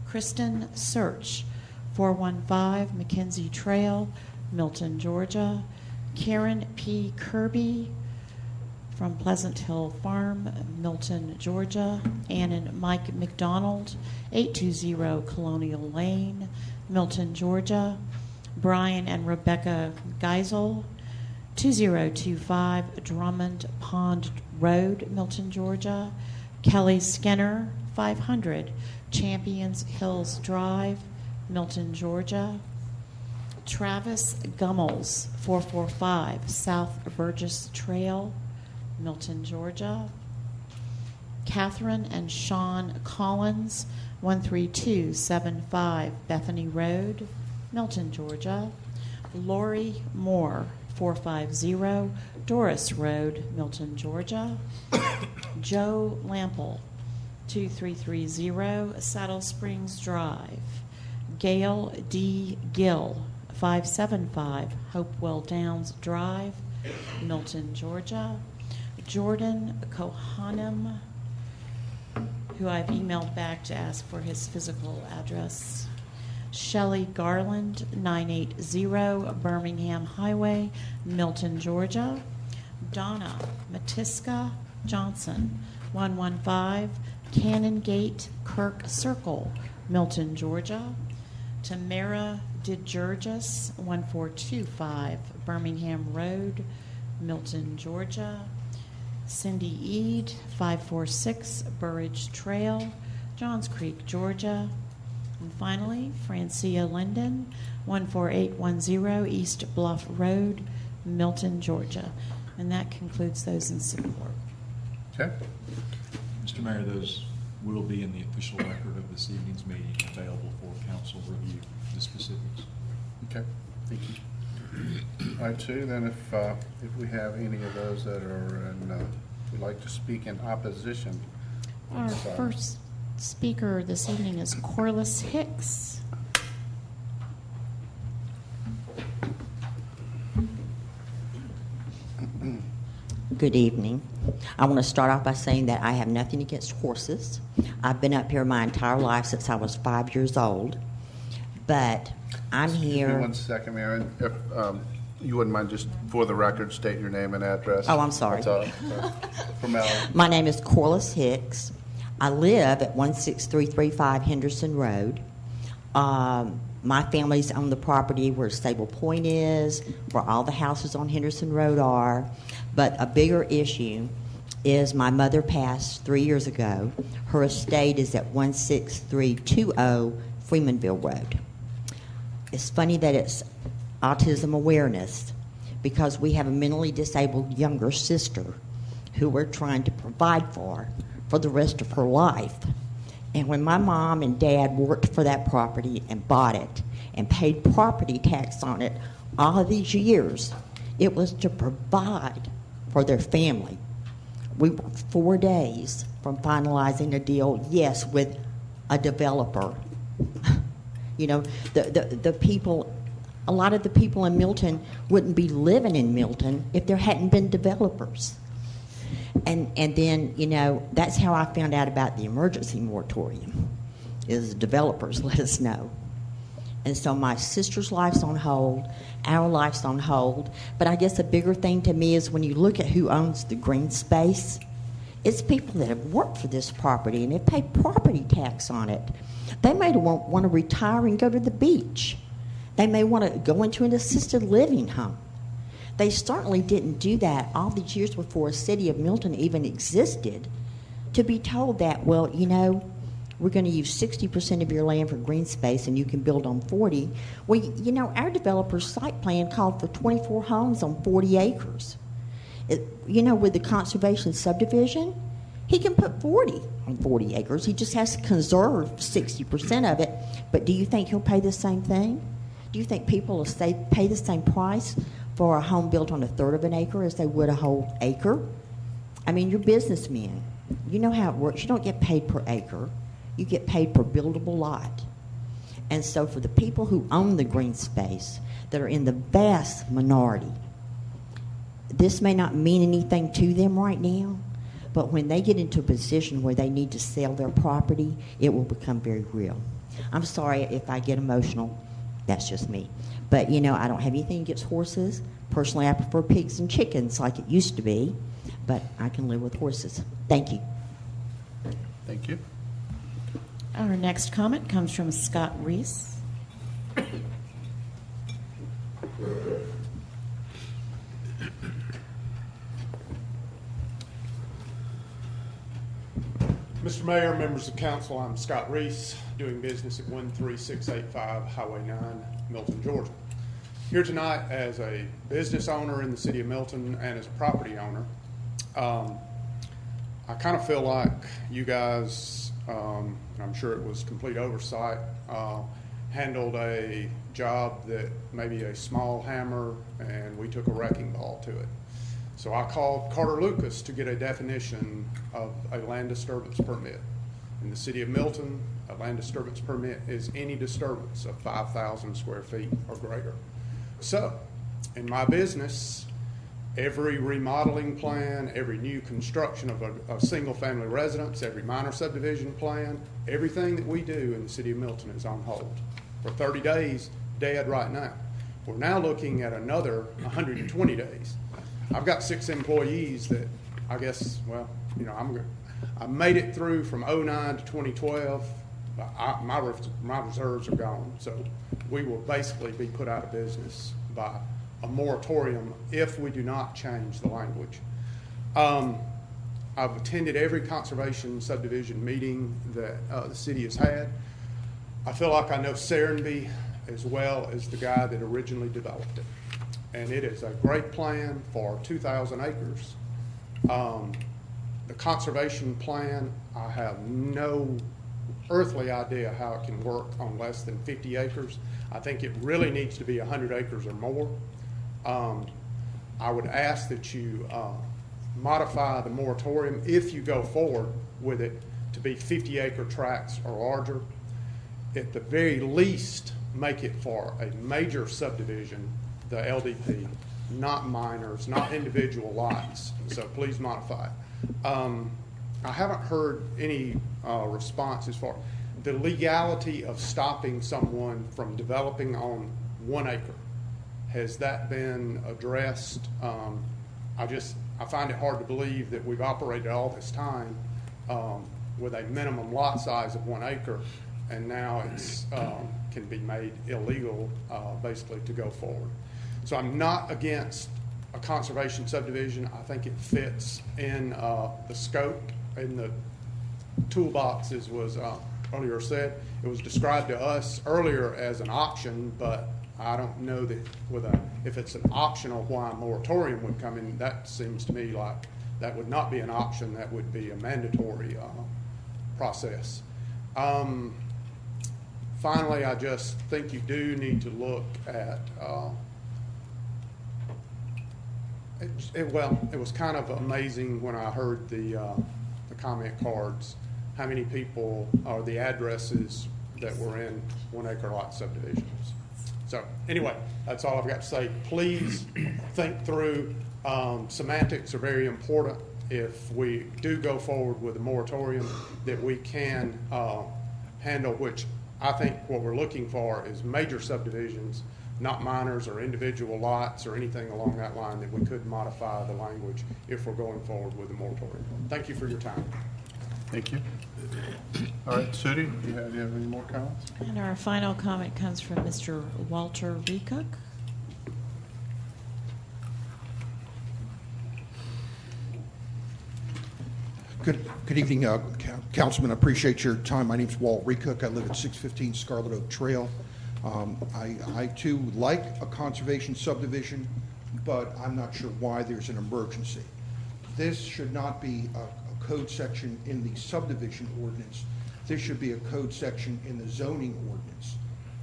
Kristen Search, 415 Mackenzie Trail, Milton, Georgia. Karen P. Kirby from Pleasant Hill Farm, Milton, Georgia. Ann and Mike McDonald, 820 Colonial Lane, Milton, Georgia. Brian and Rebecca Geisel, 2025 Drummond Pond Road, Milton, Georgia. Kelly Skinner, 500 Champions Hills Drive, Milton, Georgia. Travis Gummels, 445 South Burgess Trail, Milton, Georgia. Catherine and Sean Collins, 13275 Bethany Road, Milton, Georgia. Lori Moore, 450 Doris Road, Milton, Georgia. Joe Lample, 2330 Saddle Springs Drive. Gail D. Gill, 575 Hopewell Downs Drive, Milton, Georgia. Jordan Kohanem, who I've emailed back to ask for his physical address. Shelley Garland, 980 Birmingham Highway, Milton, Georgia. Donna Matiska Johnson, 115 Cannon Gate, Kirk Circle, Milton, Georgia. Tamara DeGeorgis, 1425 Birmingham Road, Milton, Georgia. Cindy Eade, 546 Burridge Trail, Johns Creek, Georgia. And finally, Francia Linden, 14810 East Bluff Road, Milton, Georgia. And that concludes those in support. Okay. Mr. Mayor, those will be in the official record of this evening's meeting, available for council review, the specifics. Okay, thank you. All right, Sue, then if we have any of those that are would like to speak in opposition. Our first speaker this evening is Corliss Hicks. Good evening. I want to start off by saying that I have nothing against horses. I've been up here my entire life since I was 5 years old. But I'm here. Give me 1 second, Mary. If you wouldn't mind just for the record state your name and address. Oh, I'm sorry. That's all. Formality. My name is Corliss Hicks. I live at 16335 Henderson Road. My family's own the property where Sable Point is, where all the houses on Henderson Road are. But a bigger issue is my mother passed 3 years ago. Her estate is at 16320 Freemanville Road. It's funny that it's autism awareness because we have a mentally disabled younger sister who we're trying to provide for the rest of her life. And when my mom and dad worked for that property and bought it and paid property tax on it all of these years, it was to provide for their family. We were 4 days from finalizing a deal, yes, with a developer. You know, the people, a lot of the people in Milton wouldn't be living in Milton if there hadn't been developers. And then, you know, that's how I found out about the emergency moratorium, is developers let us know. And so my sister's life's on hold, our life's on hold. But I guess a bigger thing to me is when you look at who owns the green space, it's people that have worked for this property and have paid property tax on it. They may want to retire and go to the beach. They may want to go into an assisted living home. They certainly didn't do that all these years before a city of Milton even existed, to be told that, well, you know, we're going to use 60% of your land for green space and you can build on 40. Well, you know, our developer's site plan called for 24 homes on 40 acres. You know, with the conservation subdivision, he can put 40 on 40 acres. He just has to conserve 60% of it. But do you think he'll pay the same thing? Do you think people will pay the same price for a home built on a third of an acre as they would a whole acre? I mean, you're businessmen. You know how it works. You don't get paid per acre. You get paid per buildable lot. And so for the people who own the green space that are in the vast minority, this may not mean anything to them right now, but when they get into a position where they need to sell their property, it will become very real. I'm sorry if I get emotional. That's just me. But, you know, I don't have anything against horses. Personally, I prefer pigs and chickens like it used to be, but I can live with horses. Thank you. Thank you. Our next comment comes from Scott Reese. Mr. Mayor, members of council, I'm Scott Reese, doing business at 13685 Highway 9, Milton, Georgia. Here tonight as a business owner in the city of Milton and as a property owner. I kind of feel like you guys, and I'm sure it was complete oversight, handled a job that maybe a small hammer, and we took a wrecking ball to it. So I called Carter Lucas to get a definition of a land disturbance permit. In the city of Milton, a land disturbance permit is any disturbance of 5,000 square feet or greater. So, in my business, every remodeling plan, every new construction of a single-family residence, every minor subdivision plan, everything that we do in the city of Milton is on hold for 30 days, dead right now. We're now looking at another 120 days. I've got 6 employees that I guess, well, you know, I made it through from 09 to 2012. My reserves are gone, so we will basically be put out of business by a moratorium if we do not change the language. I've attended every conservation subdivision meeting that the city has had. I feel like I know Serenby as well as the guy that originally developed it. And it is a great plan for 2,000 acres. The conservation plan, I have no earthly idea how it can work on less than 50 acres. I think it really needs to be 100 acres or more. I would ask that you modify the moratorium, if you go forward with it, to be 50-acre tracts or larger. At the very least, make it for a major subdivision, the LDP, not minors, not individual lots. So please modify it. I haven't heard any response as far as the legality of stopping someone from developing on 1 acre. Has that been addressed? I find it hard to believe that we've operated all this time with a minimum lot size of 1 acre, and now it's can be made illegal basically to go forward. So I'm not against a conservation subdivision. I think it fits in the scope, in the toolbox, as was earlier said. It was described to us earlier as an option, but I don't know that if it's an optional, why a moratorium would come in. That seems to me like that would not be an option. That would be a mandatory process. Finally, I just think you do need to look at it was kind of amazing when I heard the comment cards, how many people or the addresses that were in 1 acre lot subdivisions. So anyway, that's all I've got to say. Please think through. Semantics are very important. If we do go forward with a moratorium, that we can handle, which I think what we're looking for is major subdivisions, not minors or individual lots or anything along that line, that we could modify the language if we're going forward with a moratorium. Thank you for your time. Thank you. All right, Sudi, do you have any more comments? And our final comment comes from Mr. Walter Recook. Good evening, Councilman. I appreciate your time. My name's Walt Recook. I live at 615 Scarlet Oak Trail. I too like a conservation subdivision, but I'm not sure why there's an emergency. This should not be a code section in the subdivision ordinance. This should be a code section in the zoning ordinance.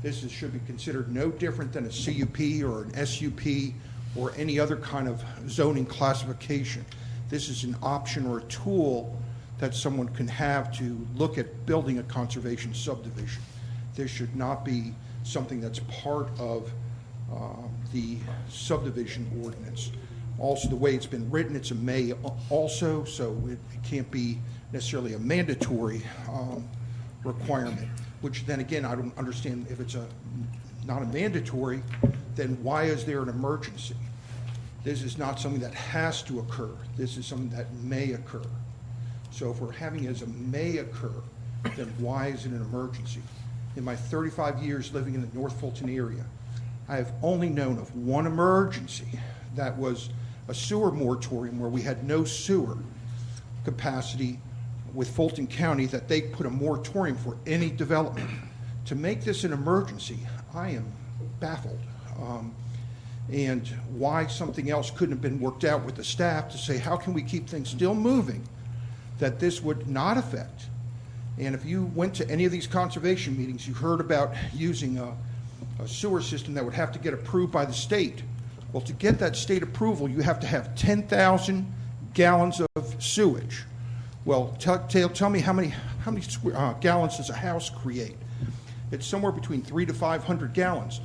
This should be considered no different than a CUP or an SUP or any other kind of zoning classification. This is an option or a tool that someone can have to look at building a conservation subdivision. This should not be something that's part of the subdivision ordinance. Also, the way it's been written, it's a may also, so it can't be necessarily a mandatory requirement, which then again, I don't understand. If it's not a mandatory, then why is there an emergency? This is not something that has to occur. This is something that may occur. So if we're having it as a may occur, then why is it an emergency? In my 35 years living in the North Fulton area, I have only known of one emergency. That was a sewer moratorium where we had no sewer capacity with Fulton County, that they put a moratorium for any development. To make this an emergency, I am baffled. and why something else couldn't have been worked out with the staff to say, how can we keep things still moving that this would not affect? And if you went to any of these conservation meetings, you heard about using a sewer system that would have to get approved by the state. Well, to get that state approval, you have to have 10,000 gallons of sewage. Well, tell me how many gallons does a house create? It's somewhere between 300 to 500 gallons.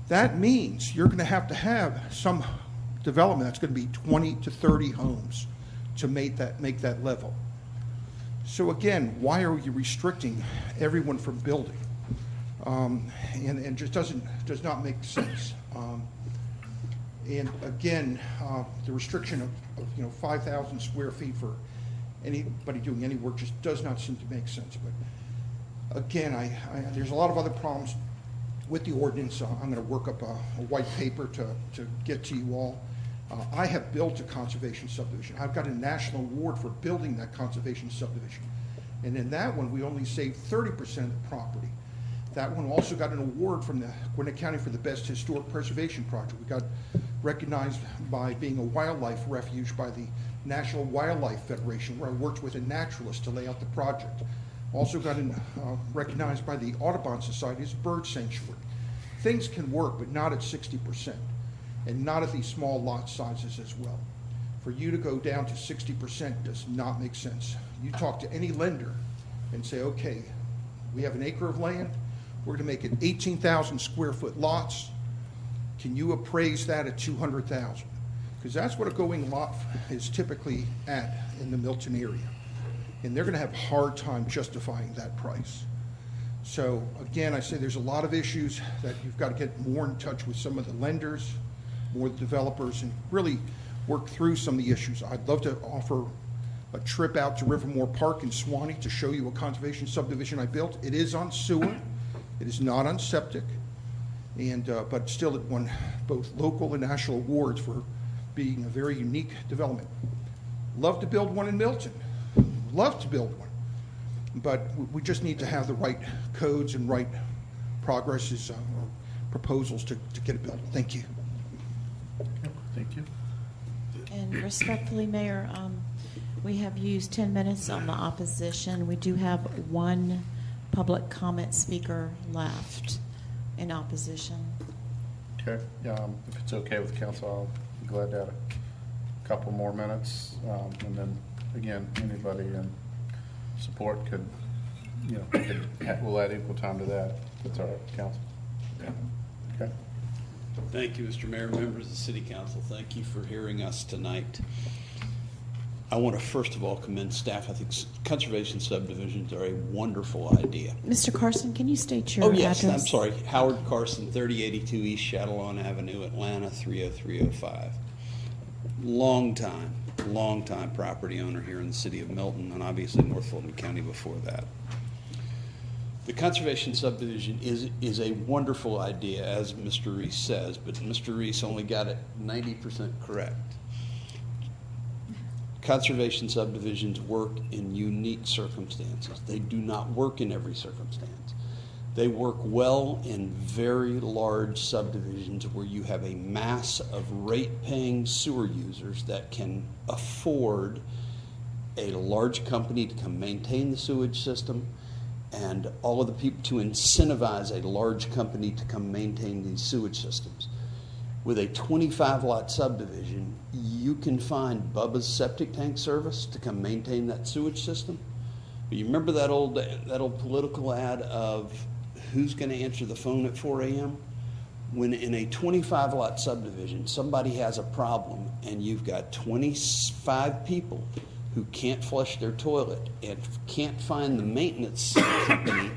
That means you're going to have some development that's going to be 20 to 30 homes to make that level. So again, why are you restricting everyone from building? And just does not make sense. And again, the restriction of 5,000 square feet for anybody doing any work just does not seem to make sense. But again, there's a lot of other problems with the ordinance. I'm going to work up a white paper to get to you all. I have built a conservation subdivision. I've got a national award for building that conservation subdivision. And in that one, we only saved 30% of the property. That one also got an award from the Gwinnett County for the best historic preservation project. We got recognized by being a wildlife refuge by the National Wildlife Federation, where I worked with a naturalist to lay out the project. Also got recognized by the Audubon Society as a bird sanctuary. Things can work, but not at 60%, and not at these small lot sizes as well. For you to go down to 60% does not make sense. You talk to any lender and say, okay, we have an acre of land, we're going to make it 18,000 square foot lots. Can you appraise that at 200,000? Because that's what a going lot is typically at in the Milton area. And they're going to have a hard time justifying that price. So again, I say there's a lot of issues that you've got to get more in touch with some of the lenders, more the developers, and really work through some of the issues. I'd love to offer a trip out to Rivermore Park in Swanee to show you a conservation subdivision I built. It is on sewer. It is not on septic. And but still it won both local and national awards for being a very unique development. Love to build one in Milton. Love to build one. But we just need to have the right codes and right progresses or proposals to get it built. Thank you. Thank you. And respectfully, Mayor, we have used 10 minutes on the opposition. We do have one public comment speaker left in opposition. Okay. If it's okay with the council, I'll be glad to have a couple more minutes. And then, again, anybody in support could, we'll add equal time to that. That's all right, council. Yeah. Okay. Thank you, Mr. Mayor, members of the City Council. Thank you for hearing us tonight. I want to first of all commend staff. I think conservation subdivisions are a wonderful idea. Mr. Carson, can you state your address? Oh, yes, I'm sorry. Howard Carson, 3082 East Chatillon Avenue, Atlanta, 30305. Long time property owner here in the city of Milton, and obviously North Fulton County before that. The conservation subdivision is a wonderful idea, as Mr. Reese says, but Mr. Reese only got it 90% correct. Conservation subdivisions work in unique circumstances. They do not work in every circumstance. They work well in very large subdivisions where you have a mass of rate-paying sewer users that can afford a large company to come maintain the sewage system and all of the people to incentivize a large company to come maintain these sewage systems. With a 25-lot subdivision, you can find Bubba's septic tank service to come maintain that sewage system. But you remember that old political ad of who's going to answer the phone at 4 a.m.? When in a 25-lot subdivision, somebody has a problem and you've got 25 people who can't flush their toilet and can't find the maintenance company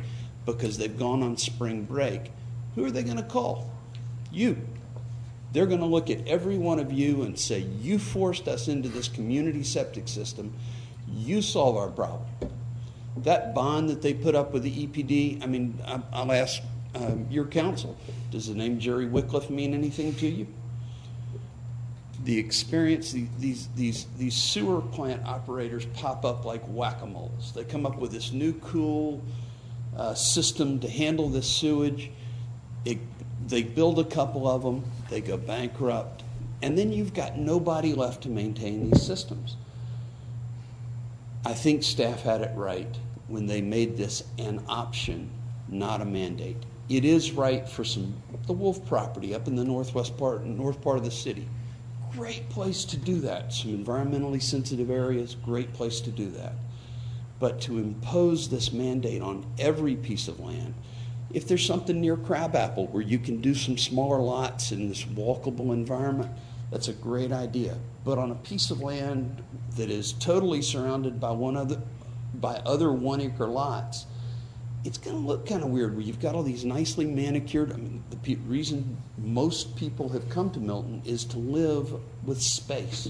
because they've gone on spring break, who are they going to call? You. They're going to look at every one of you and say, you forced us into this community septic system. You solve our problem. That bond that they put up with the EPD, I mean, I'll ask your counsel, does the name Jerry Wycliffe mean anything to you? The experience, these sewer plant operators pop up like whack-a-moles. They come up with this new cool system to handle this sewage. They build a couple of them, they go bankrupt, and then you've got nobody left to maintain these systems. I think staff had it right when they made this an option, not a mandate. It is right for the Wolf property up in the north part of the city. Great place to do that. Some environmentally sensitive areas, great place to do that. But to impose this mandate on every piece of land, if there's something near Crabapple where you can do some smaller lots in this walkable environment, that's a great idea. But on a piece of land that is totally surrounded by other 1 acre lots, it's going to look kind of weird where you've got all these nicely manicured. I mean, the reason most people have come to Milton is to live with space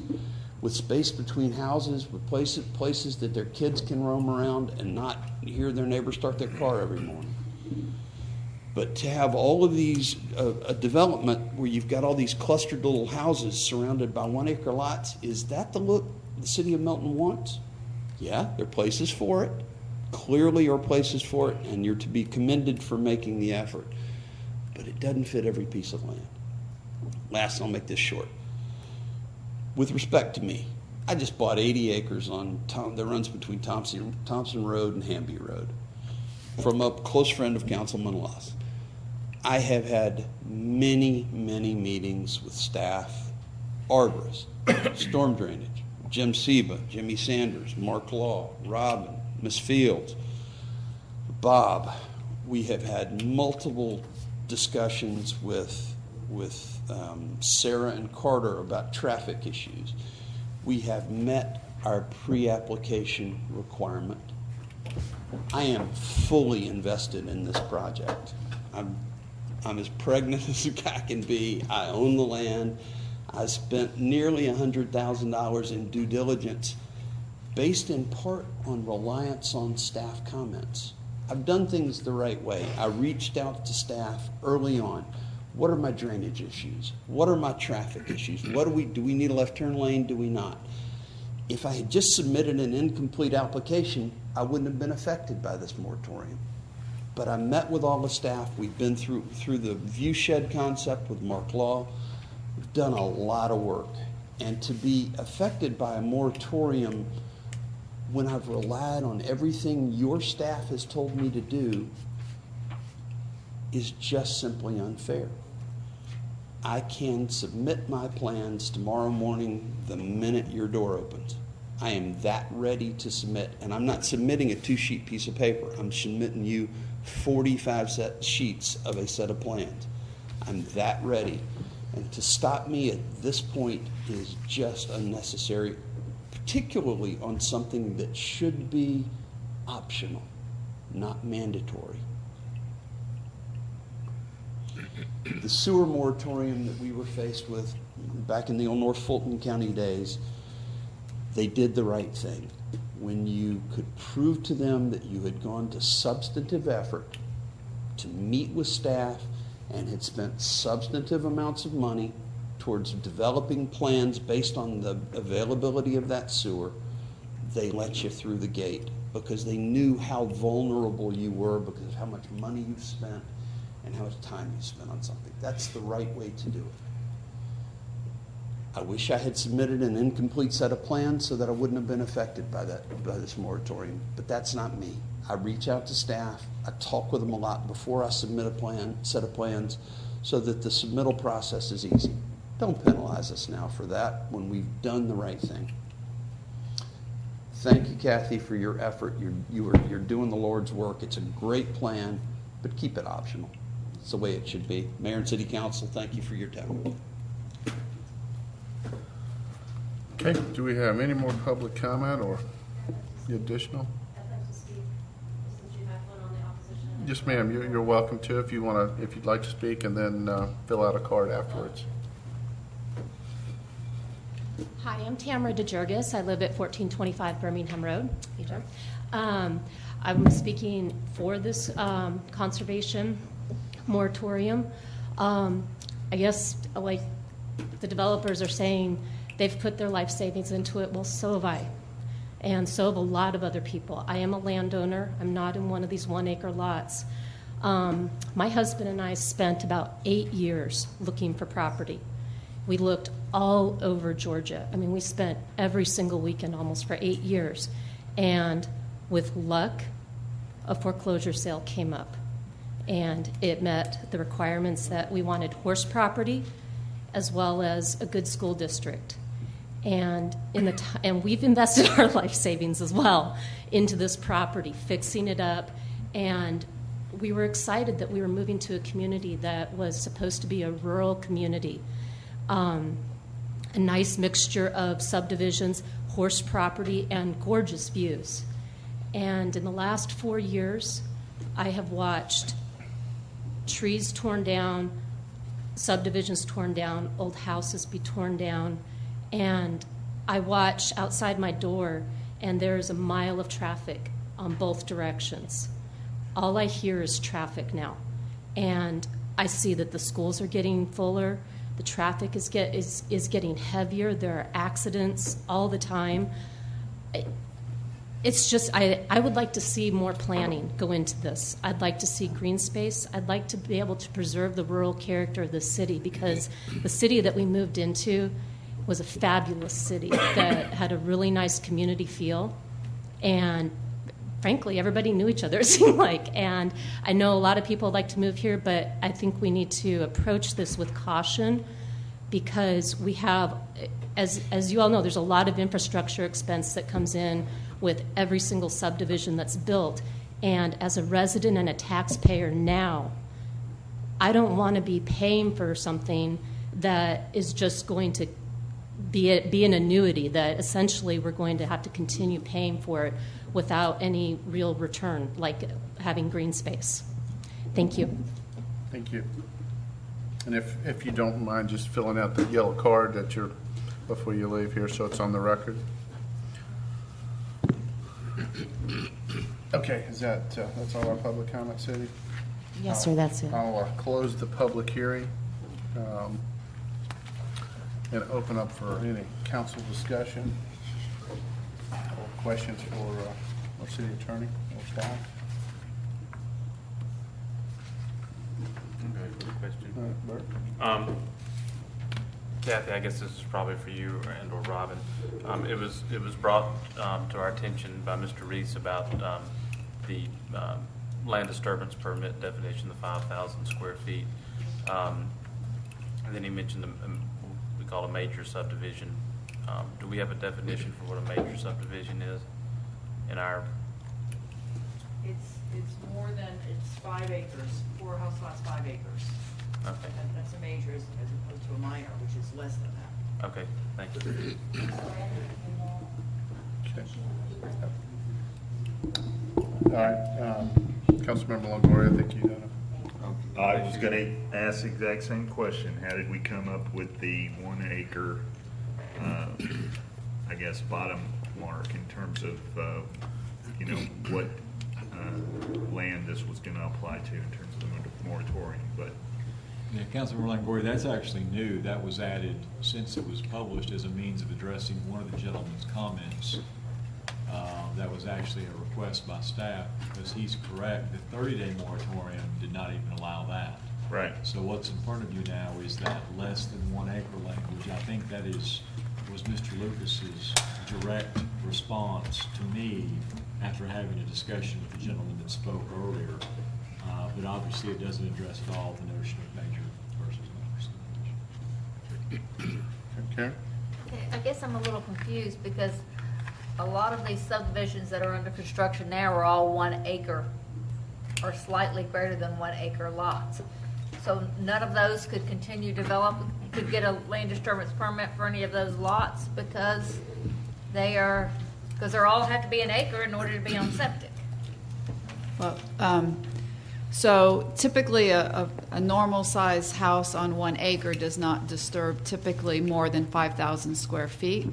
between houses, with places that their kids can roam around and not hear their neighbors start their car every morning. But to have all of these, a development where you've got all these clustered little houses surrounded by 1 acre lots, is that the look the city of Milton wants? Yeah, there are places for it. Clearly are places for it, and you're to be commended for making the effort. But it doesn't fit every piece of land. Last, I'll make this short. With respect to me, I just bought 80 acres that runs between Thompson Road and Hamby Road from a close friend of Councilman Loss. I have had many, many meetings with staff, arborists, storm drainage, Jim Seba, Jimmy Sanders, Mark Law, Robin, Ms. Fields, Bob. We have had multiple discussions with Sarah and Carter about traffic issues. We have met our pre-application requirement. I am fully invested in this project. I'm as pregnant as a guy can be. I own the land. I spent nearly $100,000 in due diligence based in part on reliance on staff comments. I've done things the right way. I reached out to staff early on. What are my drainage issues? What are my traffic issues? Do we need a left turn lane? Do we not? If I had just submitted an incomplete application, I wouldn't have been affected by this moratorium. But I met with all the staff. We've been through the view shed concept with Mark Law. We've done a lot of work. And to be affected by a moratorium when I've relied on everything your staff has told me to do is just simply unfair. I can submit my plans tomorrow morning the minute your door opens. I am that ready to submit, and I'm not submitting a 2-sheet piece of paper. I'm submitting you 45 sheets of a set of plans. I'm that ready. And to stop me at this point is just unnecessary, particularly on something that should be optional, not mandatory. The sewer moratorium that we were faced with back in the old North Fulton County days, they did the right thing. When you could prove to them that you had gone to substantive effort to meet with staff and had spent substantive amounts of money towards developing plans based on the availability of that sewer, they let you through the gate because they knew how vulnerable you were because of how much money you've spent and how much time you spent on something. That's the right way to do it. I wish I had submitted an incomplete set of plans so that I wouldn't have been affected by this moratorium, but that's not me. I reach out to staff, I talk with them a lot before I submit a set of plans so that the submittal process is easy. Don't penalize us now for that when we've done the right thing. Thank you, Kathy, for your effort. You're doing the Lord's work. It's a great plan, but keep it optional. It's the way it should be. Mayor and City Council, thank you for your time. Okay, do we have any more public comment or additional? Yes, ma'am. You're welcome to if you'd like to speak, and then fill out a card afterwards. Hi, I'm Tamara DeJurgis. I live at 1425 Birmingham Road. I'm speaking for this conservation moratorium. I guess like the developers are saying they've put their life savings into it. Well, so have I. And so have a lot of other people. I am a landowner. I'm not in one of these 1 acre lots. My husband and I spent about 8 years looking for property. We looked all over Georgia. I mean, we spent every single weekend almost for 8 years. And with luck, a foreclosure sale came up. And it met the requirements that we wanted: horse property as well as a good school district. And and we've invested our life savings as well into this property, fixing it up. And we were excited that we were moving to a community that was supposed to be a rural community. A nice mixture of subdivisions, horse property, and gorgeous views. And in the last 4 years, I have watched trees torn down, subdivisions torn down, old houses be torn down, and I watch outside my door, and there's a mile of traffic on both directions. All I hear is traffic now, and I see that the schools are getting fuller, the traffic is getting heavier, there are accidents all the time. It's just, I would like to see more planning go into this. I'd like to see green space. I'd like to be able to preserve the rural character of the city, because the city that we moved into was a fabulous city that had a really nice community feel. And frankly, everybody knew each other, it seemed like. And I know a lot of people like to move here, but I think we need to approach this with caution, because we have, as you all know, there's a lot of infrastructure expense that comes in with every single subdivision that's built. And as a resident and a taxpayer now, I don't want to be paying for something that is just going to be an annuity, that essentially we're going to have to continue paying for it without any real return, like having green space. Thank you. Thank you. And if you don't mind just filling out the yellow card that you're, before you leave here, so it's on the record. Okay, is that's all our public comment, Cindy? Yes, sir, that's it. I'll close the public hearing and open up for any council discussion or questions for our city attorney or staff. Okay, good question. Bert? Kathy, I guess this is probably for you and or Robin. It was brought to our attention by Mr. Reese about the land disturbance permit definition, the 5,000 square feet. And then he mentioned we call it a major subdivision. Do we have a definition for what a major subdivision is in our? It's more than, it's 5 acres, 4 house lots, 5 acres. Okay. That's a major as opposed to a minor, which is less than that. Okay, thank you. Okay. All right, Councilmember Longoria, I think you had I was going to ask the exact same question. How did we come up with the 1 acre, I guess, bottom mark in terms of, what land this was going to apply to in terms of the moratorium? But yeah, Councilmember Longoria, that's actually new. That was added since it was published as a means of addressing one of the gentleman's comments. That was actually a request by staff, because he's correct. The 30-day moratorium did not even allow that. Right. So what's in front of you now is that less than 1 acre language. I think that was Mr. Lucas's direct response to me after having a discussion with the gentleman that spoke earlier. But obviously it doesn't address at all the notion of major versus minor subdivision. Okay. Okay, I guess I'm a little confused, because a lot of these subdivisions that are under construction now are all 1 acre or slightly greater than 1 acre lots. So none of those could continue to develop, could get a land disturbance permit for any of those lots, because they're all have to be 1 acre in order to be on septic. Well, so typically a normal size house on 1 acre does not disturb typically more than 5,000 square feet.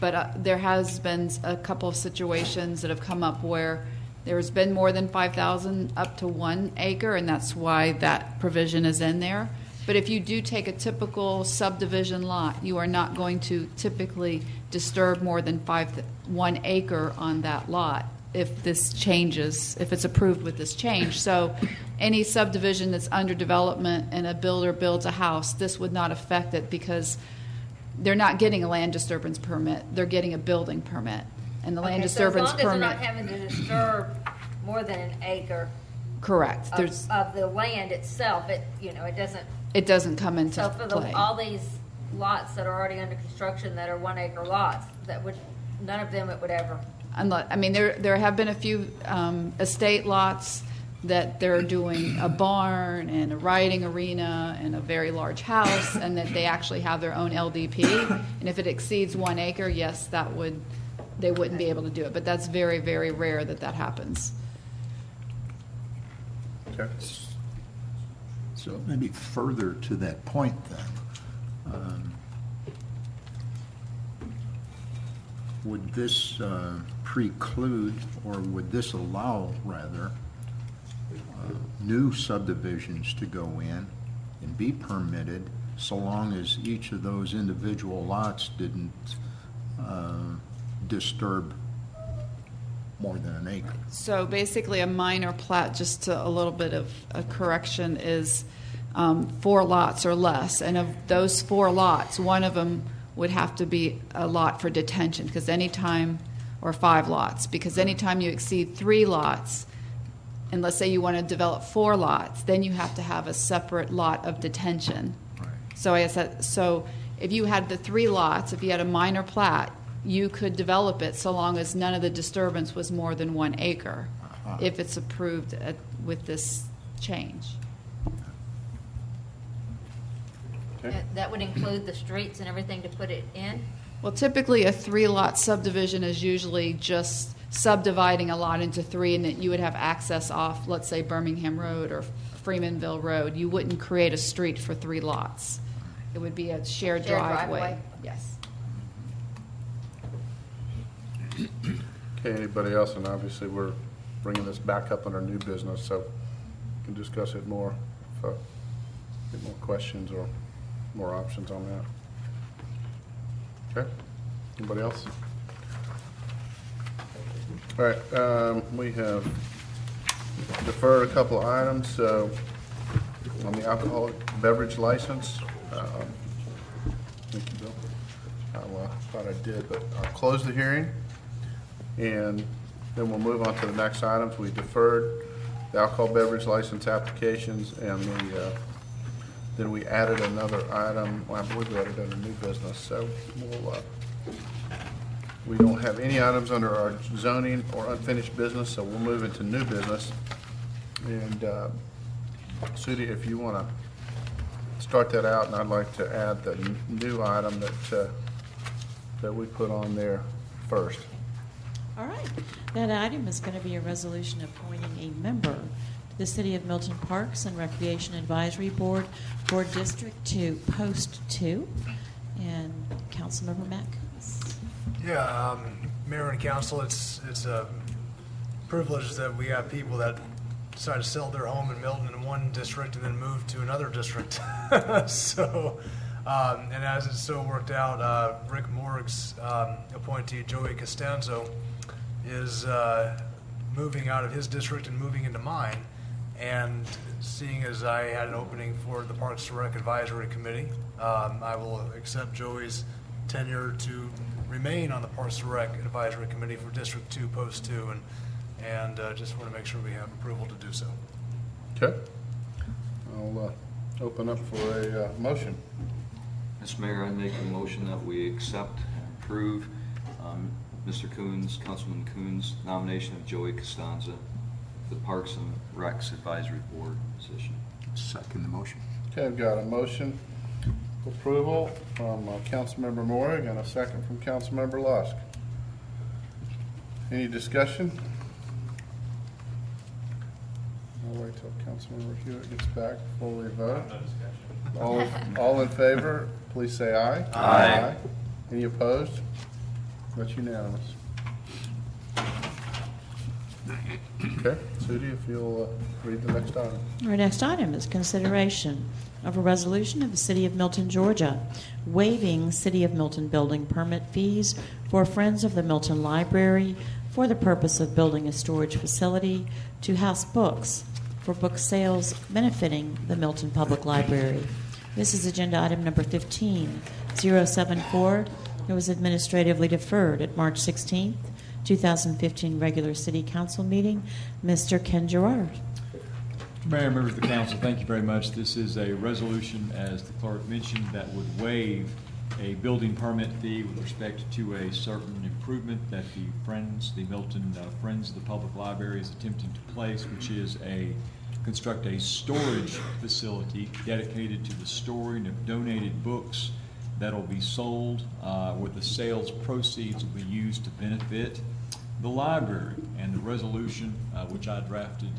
But there has been a couple of situations that have come up where there's been more than 5,000 up to 1 acre, and that's why that provision is in there. But if you do take a typical subdivision lot, you are not going to typically disturb more than 1 acre on that lot. if this changes, if it's approved with this change. So any subdivision that's under development and a builder builds a house, this would not affect it because they're not getting a land disturbance permit. They're getting a building permit. And the land disturbance so as long permit. as they're not having to disturb more than an acre Correct. of the land itself, it doesn't. It doesn't come into So for play. all these lots that are already under construction that are 1 acre lots, none of them it would ever. I mean, there have been a few estate lots that they're doing a barn and a riding arena and a very large house, and that they actually have their own LDP. And if it exceeds 1 acre, yes, they wouldn't be able to do it. But that's very, very rare that happens. Okay. So maybe further to that point then, would this preclude, or would this allow, rather, new subdivisions to go in and be permitted so long as each of those individual lots didn't disturb more than an acre? So basically a minor plat, just to a little bit of a correction, is 4 lots or less. And of those 4 lots, one of them would have to be a lot for detention, because anytime, or 5 lots, because anytime you exceed 3 lots, and let's say you want to develop 4 lots, then you have to have a separate lot of detention. Right. So I said, so if you had the 3 lots, if you had a minor plat, you could develop it so long as none of the disturbance was more than 1 acre, if it's approved with this change. Okay. That would include the streets and everything to put it in? Well, typically a 3-lot subdivision is usually just subdividing a lot into 3, and that you would have access off, let's say, Birmingham Road or Freemanville Road. You wouldn't create a street for 3 lots. It would be a shared driveway. Yes. Okay, anybody else? And obviously, we're bringing this back up under new business, so we can discuss it more if get more questions or more options on that. Okay, anybody else? All right, we have deferred a couple of items. So on the alcoholic beverage license, thank you, Bill. I thought I did, but I'll close the hearing, and then we'll move on to the next items. We deferred the alcohol beverage license applications, and then we added another item. Well, I believe we added under new business. So we don't have any items under our zoning or unfinished business, so we'll move into new business. And Sudie, if you want to start that out, and I'd like to add the new item that we put on there first. All right. That item is going to be a resolution appointing a member to the City of Milton Parks and Recreation Advisory Board for District 2, Post 2. And Councilmember Matt Coons. Yeah, Mayor and Council, it's a privilege that we have people that decide to sell their home in Milton in one district and then move to another district. So, and as it so worked out, Rick Morg's appointee, Joey Costanzo, is moving out of his district and moving into mine. And seeing as I had an opening for the Parks and Rec Advisory Committee, I will accept Joey's tenure to remain on the Parks and Rec Advisory Committee for District 2, Post 2, and just want to make sure we have approval to do so. Okay. I'll open up for a motion. Mr. Mayor, I make a motion that we accept and approve Mr. Coons, Councilman Coons' nomination of Joey Costanza for the Parks and Recs Advisory Board position. Second the motion. Okay, I've got a motion for approval from Councilmember Morrig and a second from Councilmember Lusk. Any discussion? I'll wait till Councilmember Hewitt gets back before we vote. All in favor, please say aye. Aye. Any opposed? That's unanimous. Okay, Sudie, if you'll read the next item. Our next item is consideration of a resolution of the City of Milton, Georgia, waiving City of Milton building permit fees for Friends of the Milton Library for the purpose of building a storage facility to house books for book sales benefiting the Milton Public Library. This is agenda item number 15074. It was administratively deferred at March 16th, 2015 regular City Council meeting. Mr. Ken Gerard. Mayor, members of the council, thank you very much. This is a resolution, as the clerk mentioned, that would waive a building permit fee with respect to a certain improvement that the Milton Friends of the Public Library is attempting to place, which is construct a storage facility dedicated to the storing of donated books that will be sold, where the sales proceeds will be used to benefit the library. And the resolution, which I drafted,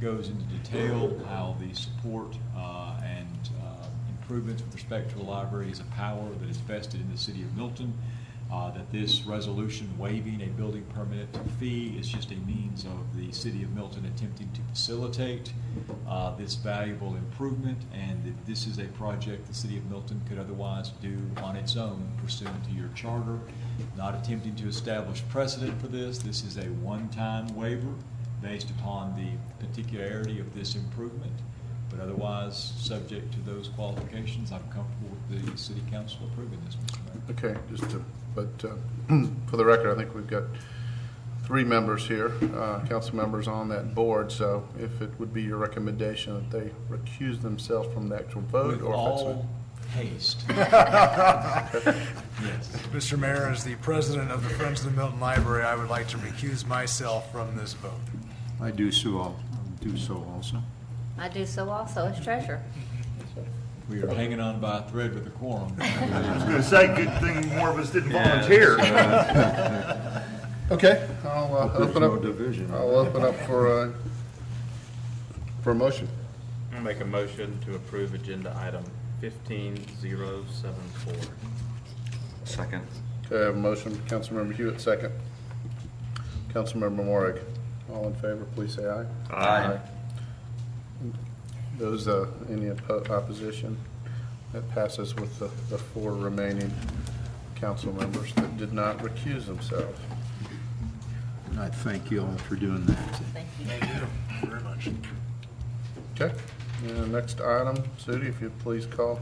goes into detail how the support and improvements with respect to a library is a power that is vested in the city of Milton, that this resolution waiving a building permit fee is just a means of the city of Milton attempting to facilitate this valuable improvement, and that this is a project the city of Milton could otherwise do on its own pursuant to your charter. Not attempting to establish precedent for this. This is a one-time waiver based upon the particularity of this improvement, but otherwise, subject to those qualifications, I'm comfortable with the city council approving this, Mr. Mayor. Okay, for the record, I think we've got 3 members here, council members on that board, so if it would be your recommendation that they recuse themselves from the actual vote, With or all haste. Yes. Mr. Mayor, as the president of the Friends of the Milton Library, I would like to recuse myself from this vote. I do so also. I do so also as treasurer. We are hanging on by a thread with a quorum. I was going to say, good thing more of us didn't volunteer. Okay, I'll open up. Division. I'll open up for a motion. I'll make a motion to approve agenda item 15074. Second. Okay, I have a motion. Councilmember Hewitt, second. Councilmember Morrig. All in favor, please say aye. Aye. Those, any opposition? That passes with the 4 remaining council members that did not recuse themselves. And I thank you all for doing that. Thank you. Thank you very much. Okay, and next item, Sudi, if you'd please call.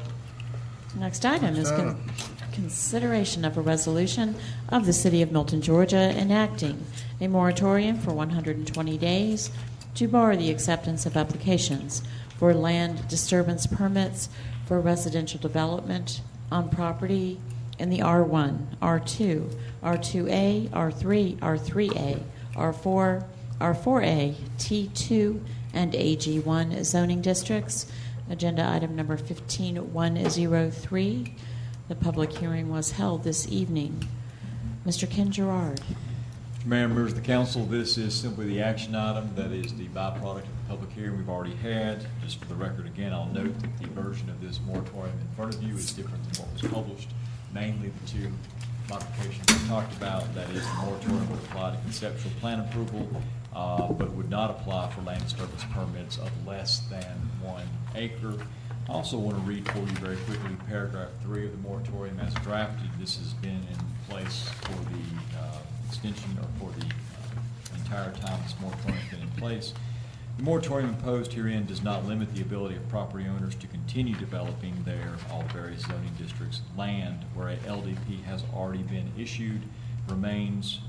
Next item is Next item. consideration of a resolution of the City of Milton, Georgia, enacting a moratorium for 120 days to bar the acceptance of applications for land disturbance permits for residential development on property in the R1, R2, R2A, R3, R3A, R4, R4A, T2, and AG1 zoning districts. Agenda item number 15103. The public hearing was held this evening. Mr. Ken Gerard. Mr. Mayor, members of the council, this is simply the action item that is the byproduct of the public hearing we've already had. Just for the record, again, I'll note that the version of this moratorium in front of you is different than what was published. Mainly the 2 modifications we talked about, that is, the moratorium would apply to conceptual plan approval, but would not apply for land disturbance permits of less than 1 acre. I also want to read for you very quickly paragraph 3 of the moratorium as drafted. This has been in place for the extension, or for the entire time this moratorium has been in place. The moratorium imposed herein does not limit the ability of property owners to continue developing all various zoning districts. Land where a LDP has already been issued remains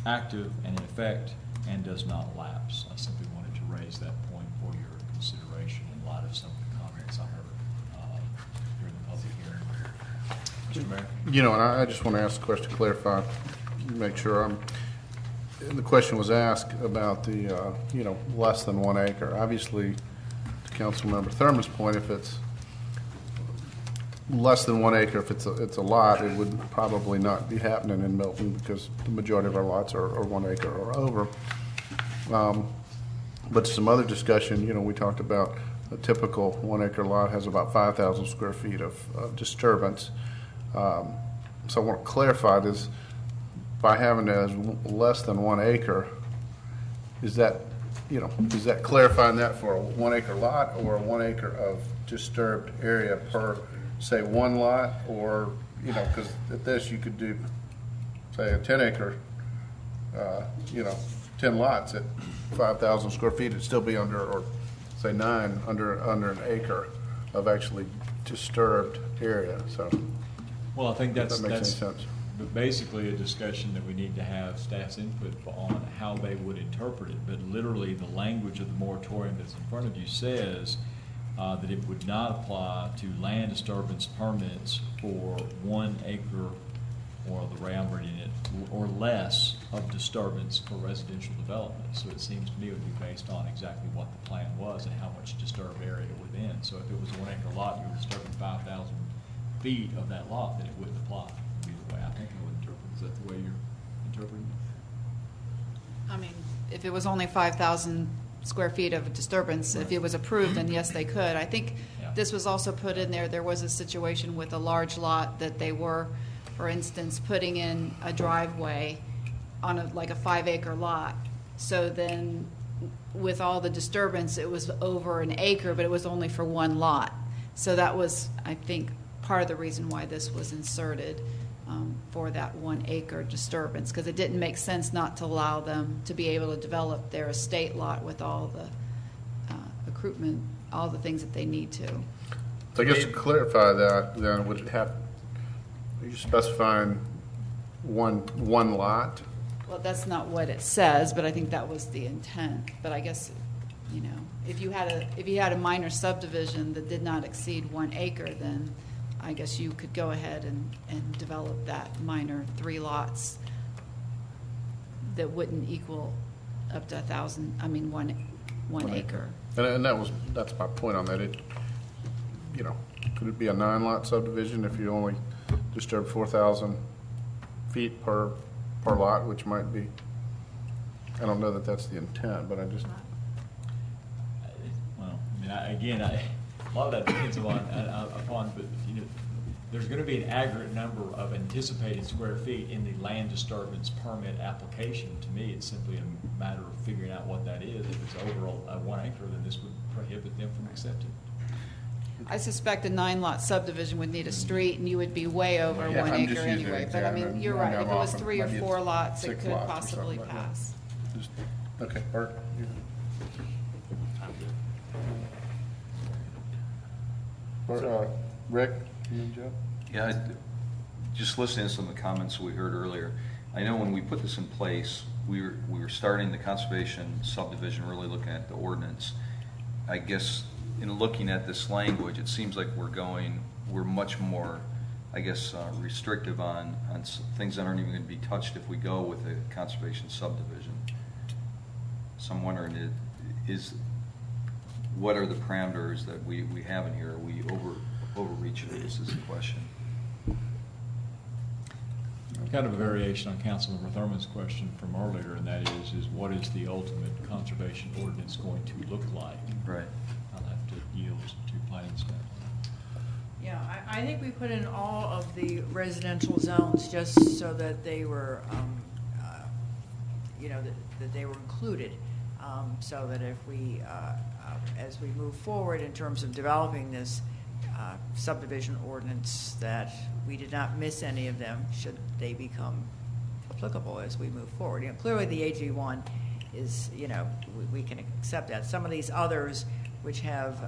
active and in effect and does not lapse. I simply wanted to raise that point for your consideration in light of some of the comments I heard during the public hearing. Mr. Mayor? You know, and I just want to ask a question to clarify, make sure the question was asked about the, less than 1 acre. Obviously, to Councilmember Thurman's point, if it's less than 1 acre, if it's a lot, it would probably not be happening in Milton because the majority of our lots are 1 acre or over. But some other discussion, we talked about a typical 1 acre lot has about 5,000 square feet of disturbance. So I want to clarify this. By having it as less than 1 acre, is that clarifying that for a 1 acre lot or a 1 acre of disturbed area per, say, 1 lot, or, because at this you could do, say, a 10 acre you know, 10 lots at 5,000 square feet, it'd still be under, or say 9, under an acre of actually disturbed area, so. Well, I think if that's that makes any sense. basically a discussion that we need to have staff's input on how they would interpret it. But literally, the language of the moratorium that's in front of you says that it would not apply to land disturbance permits for 1 acre, or the way I'm reading it, or less of disturbance for residential development. So it seems to me it would be based on exactly what the plan was and how much disturbed area within. So if it was a 1 acre lot, you were disturbing 5,000 feet of that lot, then it wouldn't apply. Would be the way I think I would interpret it. Is that the way you're interpreting it? I mean, if it was only 5,000 square feet of disturbance, if it was approved, then yes, they could. I think this was also put in there. There was a situation with a large lot that they were, for instance, putting in a driveway on like a 5-acre lot. So then with all the disturbance, it was over an acre, but it was only for 1 lot. So that was, I think, part of the reason why this was inserted for that 1 acre disturbance, because it didn't make sense not to allow them to be able to develop their estate lot with all the accruement, all the things that they need to. So I guess to clarify that, then would it have, are you specifying one lot? Well, that's not what it says, but I think that was the intent. But I guess, you know, if you had a minor subdivision that did not exceed 1 acre, then I guess you could go ahead and develop that minor 3 lots that wouldn't equal up to 1,000. I mean, one acre. And that's my point on that. It, you know, could it be a 9-lot subdivision if you only disturb 4,000 feet per lot, which might be, I don't know that that's the intent, but I just. Well, I mean, a lot of that depends upon, but you know, there's going to be an aggregate number of anticipated square feet in the land disturbance permit application. To me, it's simply a matter of figuring out what that is. If it's over 1 acre, then this would prohibit them from accepting. I suspect a 9-lot subdivision would need a street, and you would be way over 1 acre anyway. But I mean, you're right. If it was 3 or 4 lots, it could possibly pass. Okay, Bert. Rick? Joe? Yeah, just listening to some of the comments we heard earlier, I know when we put this in place, we were starting the conservation subdivision, really looking at the ordinance. I guess in looking at this language, it seems like we're much more, I guess, restrictive on things that aren't even going to be touched if we go with a conservation subdivision. So I'm wondering, what are the parameters that we have in here? Are we overreaching? This is the question. Kind of a variation on Councilmember Thurman's question from earlier, and that is what is the ultimate conservation ordinance going to look like? Right. I'll have to yield to planning staff. Yeah, I think we put in all of the residential zones just so that they were, you know, that they were included, so that if we, as we move forward in terms of developing this subdivision ordinance, that we did not miss any of them should they become applicable as we move forward. You know, clearly the AG1 is, you know, we can accept that. Some of these others, which have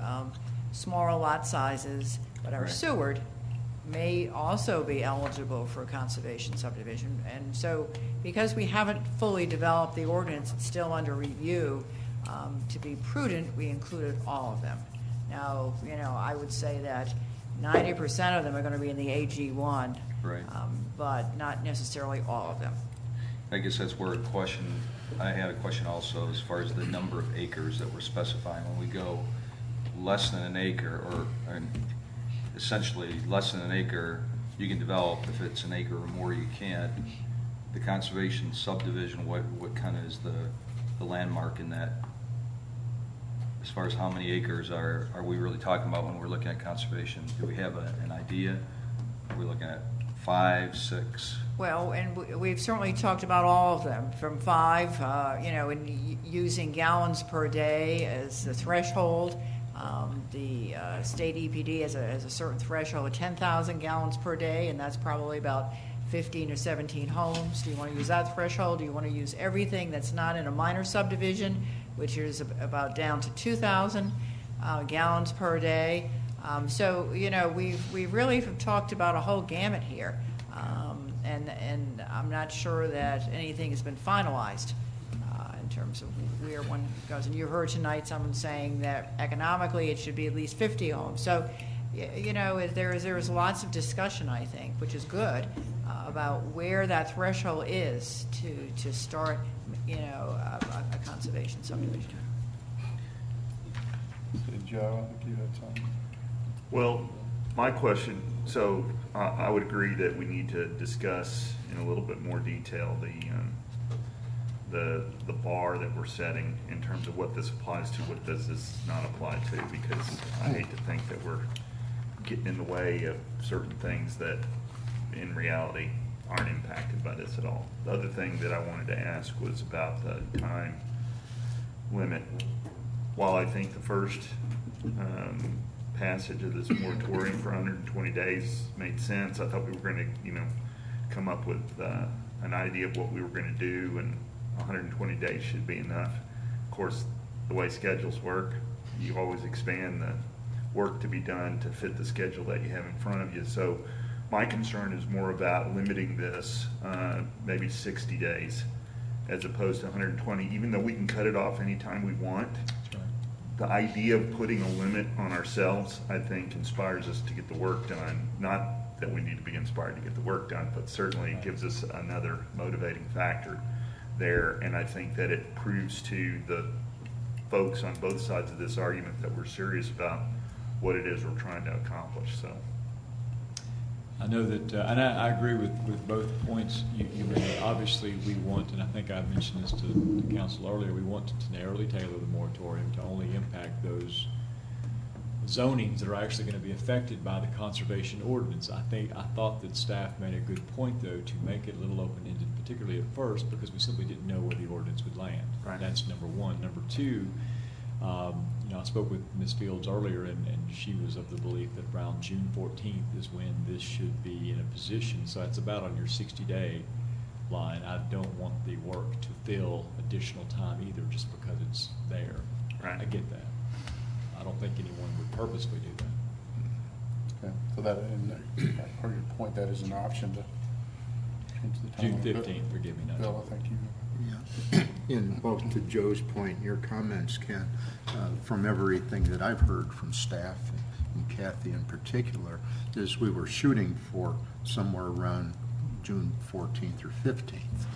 smaller lot sizes but are sewered, may also be eligible for a conservation subdivision. And so because we haven't fully developed the ordinance, it's still under review, to be prudent, we included all of them. Now, you know, I would say that 90% of them are going to be in the AG1, right. But not necessarily all of them. I guess that's where I had a question also as far as the number of acres that we're specifying. When we go less than an acre, or essentially less than an acre, you can develop. If it's an acre or more, you can't. The conservation subdivision, what kind of is the landmark in that? As far as how many acres are we really talking about when we're looking at conservation? Do we have an idea? Are we looking at 5, 6? Well, and we've certainly talked about all of them, from 5, you know, and using gallons per day as the threshold. The state EPD has a certain threshold of 10,000 gallons per day, and that's probably about 15 or 17 homes? Do you want to use that threshold? Do you want to use everything that's not in a minor subdivision, which is about down to 2,000 gallons per day? So, you know, we've really talked about a whole gamut here. And I'm not sure that anything has been finalized in terms of where one goes. And you heard tonight someone saying that economically it should be at least 50 homes. So, you know, there's lots of discussion, I think, which is good, about where that threshold is to start, you know, a conservation subdivision. Joe, I think you had something. Well, my question, so I would agree that we need to discuss in a little bit more detail the bar that we're setting in terms of what this applies to, what does this not apply to, because I hate to think that we're getting in the way of certain things that in reality aren't impacted by this at all. The other thing that I wanted to ask was about the time limit. While I think the first passage of this moratorium for 120 days made sense, I thought we were going to, you know, come up with an idea of what we were going to do, and 120 days should be enough. Of course, the way schedules work, you always expand the work to be done to fit the schedule that you have in front of you. So my concern is more about limiting this maybe 60 days as opposed to 120, even though we can cut it off anytime we want. The idea of putting a limit on ourselves, I think, inspires us to get the work done. Not that we need to be inspired to get the work done, but certainly it gives us another motivating factor there. And I think that it proves to the folks on both sides of this argument that we're serious about what it is we're trying to accomplish. So I know that, and I agree with both points you made. Obviously, we want, and I think I mentioned this to the council earlier, we want to narrowly tailor the moratorium to only impact those zonings that are actually going to be affected by the conservation ordinance. I thought that staff made a good point, though, to make it a little open-ended, particularly at first, because we simply didn't know where the ordinance would land. Right. That's number one. Number two, you know, I spoke with Ms. Fields earlier, and she was of the belief that around June 14th is when this should be in a position. So it's about on your 60-day line. I don't want the work to fill additional time either, just because it's there. Right. I get that. I don't think anyone would purposely do that. Okay, so that, and per your point, that is an option to change the time. June 15th, forgive me, not Bill, I think you. In both to Joe's point and your comments, Ken, from everything that I've heard from staff and Kathy in particular, is we were shooting for somewhere around June 14th or 15th.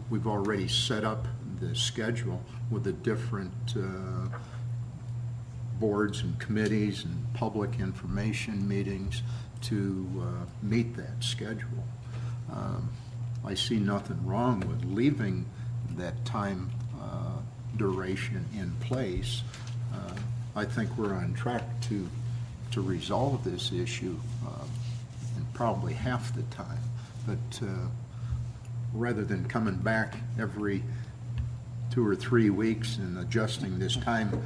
We've already set up the schedule with the different boards and committees and public information meetings to meet that schedule. I see nothing wrong with leaving that time duration in place. I think we're on track to resolve this issue in probably half the time. But rather than coming back every 2 or 3 weeks and adjusting this time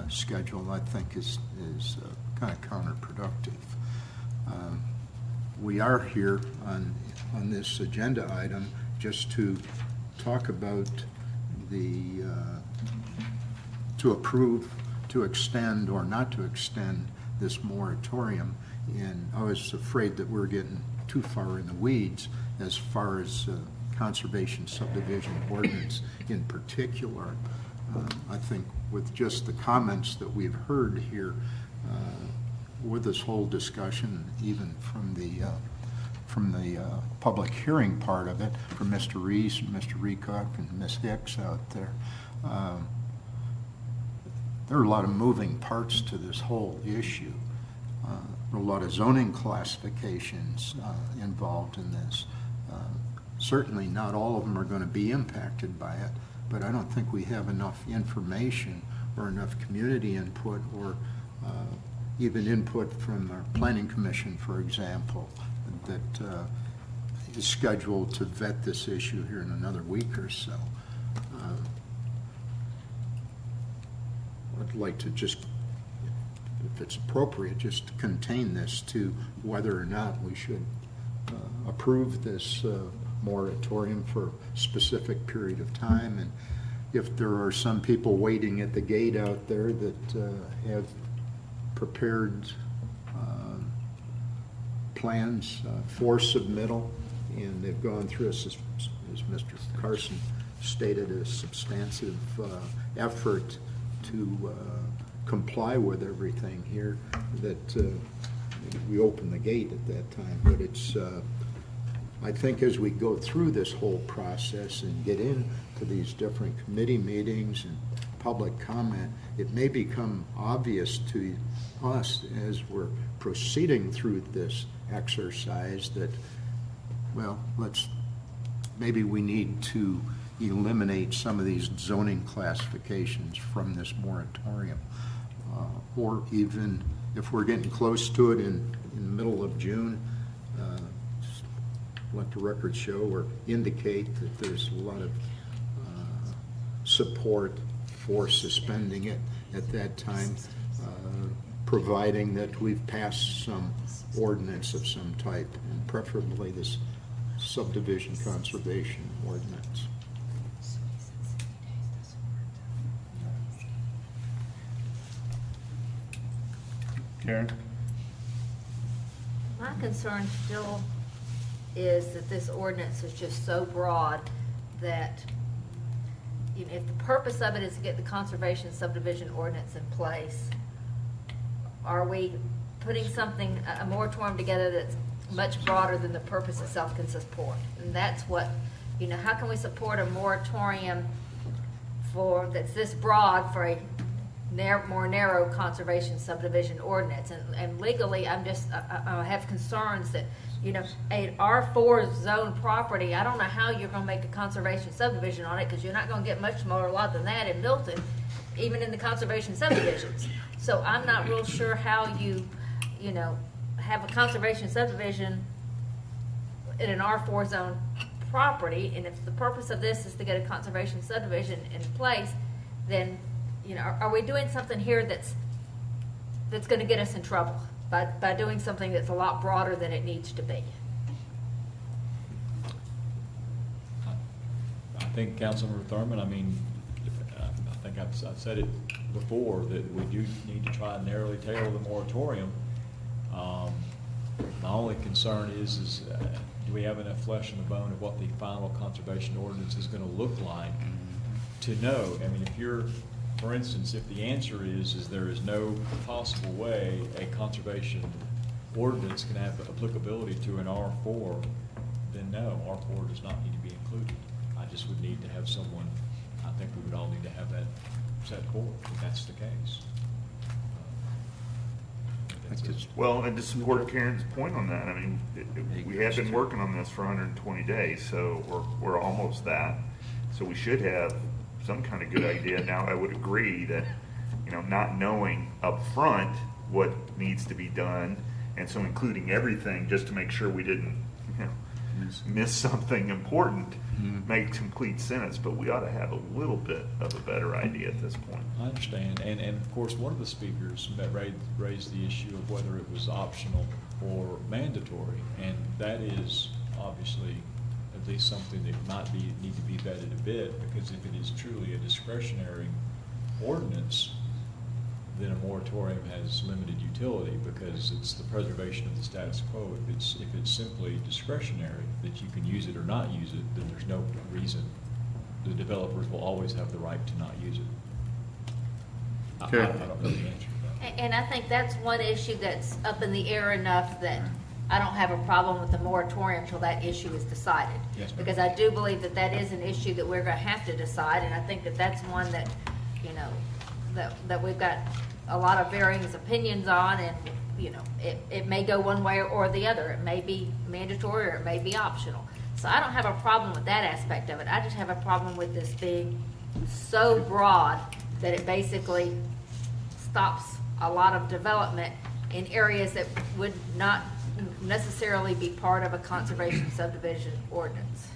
schedule, I think is kind of counterproductive. We are here on this agenda item just to talk about to approve, to extend or not to extend this moratorium. And I was afraid that we're getting too far in the weeds as far as conservation subdivision ordinance in particular. I think with just the comments that we've heard here, with this whole discussion, even from the public hearing part of it, from Mr. Reese and Mr. Recock and Ms. Hicks out there, there are a lot of moving parts to this whole issue. A lot of zoning classifications involved in this. Certainly not all of them are going to be impacted by it, but I don't think we have enough information or enough community input or even input from our planning commission, for example, that is scheduled to vet this issue here in another week or so. I'd like to just, if it's appropriate, just contain this to whether or not we should approve this moratorium for a specific period of time. And if there are some people waiting at the gate out there that have prepared plans for submittal, and they've gone through, as Mr. Carson stated, a substantive effort to comply with everything here, that we open the gate at that time. But it's, I think as we go through this whole process and get into these different committee meetings and public comment, it may become obvious to us as we're proceeding through this exercise that, well, maybe we need to eliminate some of these zoning classifications from this moratorium. Or even if we're getting close to it in the middle of June, let the record show or indicate that there's a lot of support for suspending it at that time, providing that we've passed some ordinance of some type, and preferably this subdivision conservation ordinance. Karen? My concern still is that this ordinance is just so broad that, you know, if the purpose of it is to get the conservation subdivision ordinance in place, are we putting something, a moratorium together that's much broader than the purpose itself can support? And that's what, you know, how can we support a moratorium that's this broad for a more narrow conservation subdivision ordinance? And legally, I have concerns that, you know, an R4 zone property, I don't know how you're going to make a conservation subdivision on it, because you're not going to get much more lot than that in Milton, even in the conservation subdivisions. So I'm not real sure how you know, have a conservation subdivision in an R4 zone property, and if the purpose of this is to get a conservation subdivision in place, then, you know, are we doing something here that's going to get us in trouble by doing something that's a lot broader than it needs to be? I think, Councilmember Thurman, I mean, I think I've said it before, that we do need to try and narrowly tailor the moratorium. My only concern is do we have enough flesh on the bone of what the final conservation ordinance is going to look like to know? I mean, if you're, for instance, if the answer is there is no possible way a conservation ordinance can have applicability to an R4, then no, R4 does not need to be included. I just would need to have someone, I think we would all need to have that set forth, if that's the case. Well, and to support Karen's point on that, I mean, we have been working on this for 120 days, so we're almost that. So we should have some kind of good idea. Now, I would agree that, you know, not knowing up front what needs to be done, and so including everything just to make sure we didn't, you know, miss something important, makes complete sense, but we ought to have a little bit of a better idea at this point. I understand, and of course, one of the speakers that raised the issue of whether it was optional or mandatory, and that is obviously at least something that might need to be vetted a bit, because if it is truly a discretionary ordinance, then a moratorium has limited utility, because it's the preservation of the status quo. If it's simply discretionary, that you can use it or not use it, then there's no reason. The developers will always have the right to not use it. Okay. I don't know the answer to that. And I think that's one issue that's up in the air enough that I don't have a problem with the moratorium until that issue is decided. Yes, ma'am. Because I do believe that that is an issue that we're going to have to decide, and I think that that's one that, you know, that we've got a lot of varying opinions on, and, you know, it may go one way or the other. It may be mandatory or it may be optional. So I don't have a problem with that aspect of it. I just have a problem with this being so broad that it basically stops a lot of development in areas that would not necessarily be part of a conservation subdivision ordinance.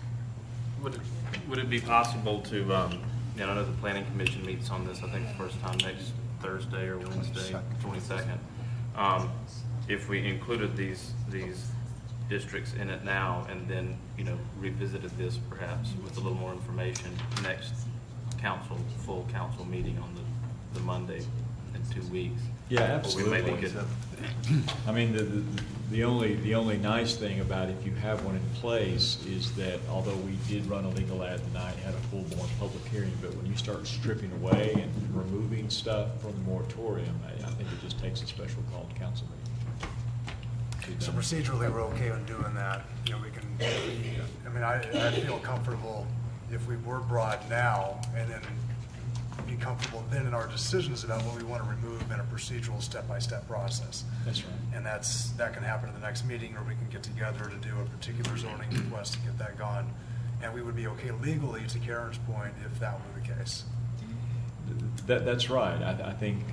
Would it be possible to, you know, I know the planning commission meets on this, I think the first time next Thursday or Wednesday, 22nd. If we included these districts in it now, and then, revisited this perhaps with a little more information next full council meeting on the Monday in 2 weeks. Yeah, Or we absolutely. maybe could- I mean, the only nice thing about if you have one in place is that although we did run a legal ad tonight, had a full-blown public hearing, but when you start stripping away and removing stuff from the moratorium, I think it just takes a special called council meeting. So procedurally, we're okay on doing that. We can, I mean, I feel comfortable if we were broad now and then be comfortable then in our decisions about what we want to remove in a procedural step-by-step process. That's right. And that can happen at the next meeting, or we can get together to do a particular zoning request to get that gone. And we would be okay legally, to Karen's point, if that were the case. That's right. I think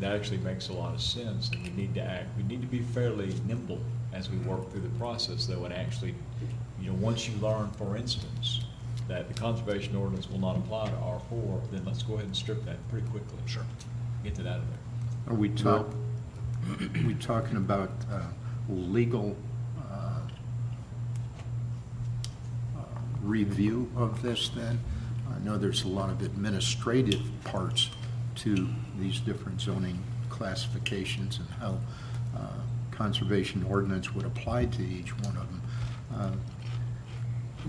that actually makes a lot of sense, and we need to act. We need to be fairly nimble as we work through the process, though, and actually, once you learn, for instance, that the conservation ordinance will not apply to R4, then let's go ahead and strip that pretty quickly. Sure. Get that out of there. Are we talking about legal review of this then? I know there's a lot of administrative parts to these different zoning classifications and how conservation ordinance would apply to each one of them.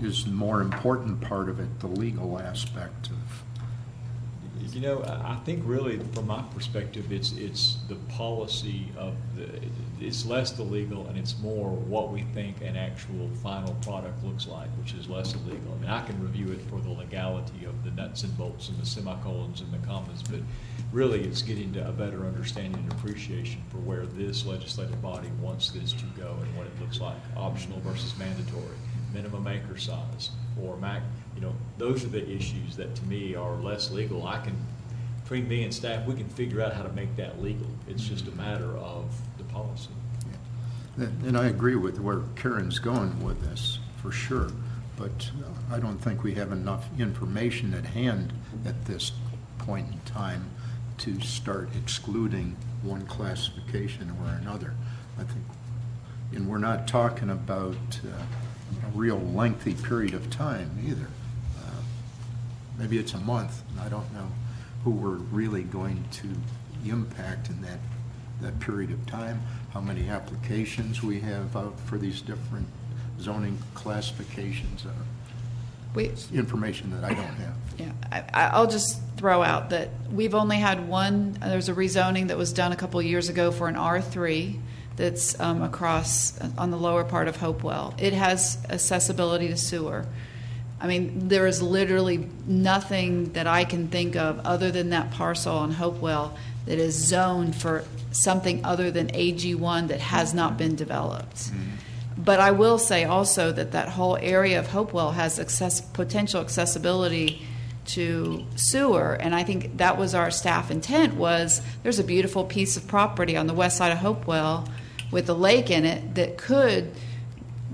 Is the more important part of it the legal aspect of? I think really, from my perspective, it's the policy of it's less the legal and it's more what we think an actual final product looks like, which is less illegal. I mean, I can review it for the legality of the nuts and bolts and the semicolons and the commas, but really it's getting to a better understanding and appreciation for where this legislative body wants this to go and what it looks like, optional versus mandatory, minimum acre size, or those are the issues that to me are less legal. Between me and staff, we can figure out how to make that legal. It's just a matter of the policy. Yeah. And I agree with where Karen's going with this, for sure, but I don't think we have enough information at hand at this point in time to start excluding one classification or another. I think, and we're not talking about a real lengthy period of time either. Maybe it's a month, and I don't know who we're really going to impact in that period of time, how many applications we have out for these different zoning classifications, information that I don't have. Yeah, I'll just throw out that we've only had one. There's a rezoning that was done a couple of years ago for an R3 that's across on the lower part of Hopewell. It has accessibility to sewer. I mean, there is literally nothing that I can think of other than that parcel on Hopewell that is zoned for something other than AG1 that has not been developed. Mm-hmm. But I will say also that whole area of Hopewell has potential accessibility to sewer, and I think that was our staff intent. Was there's a beautiful piece of property on the west side of Hopewell with a lake in it that could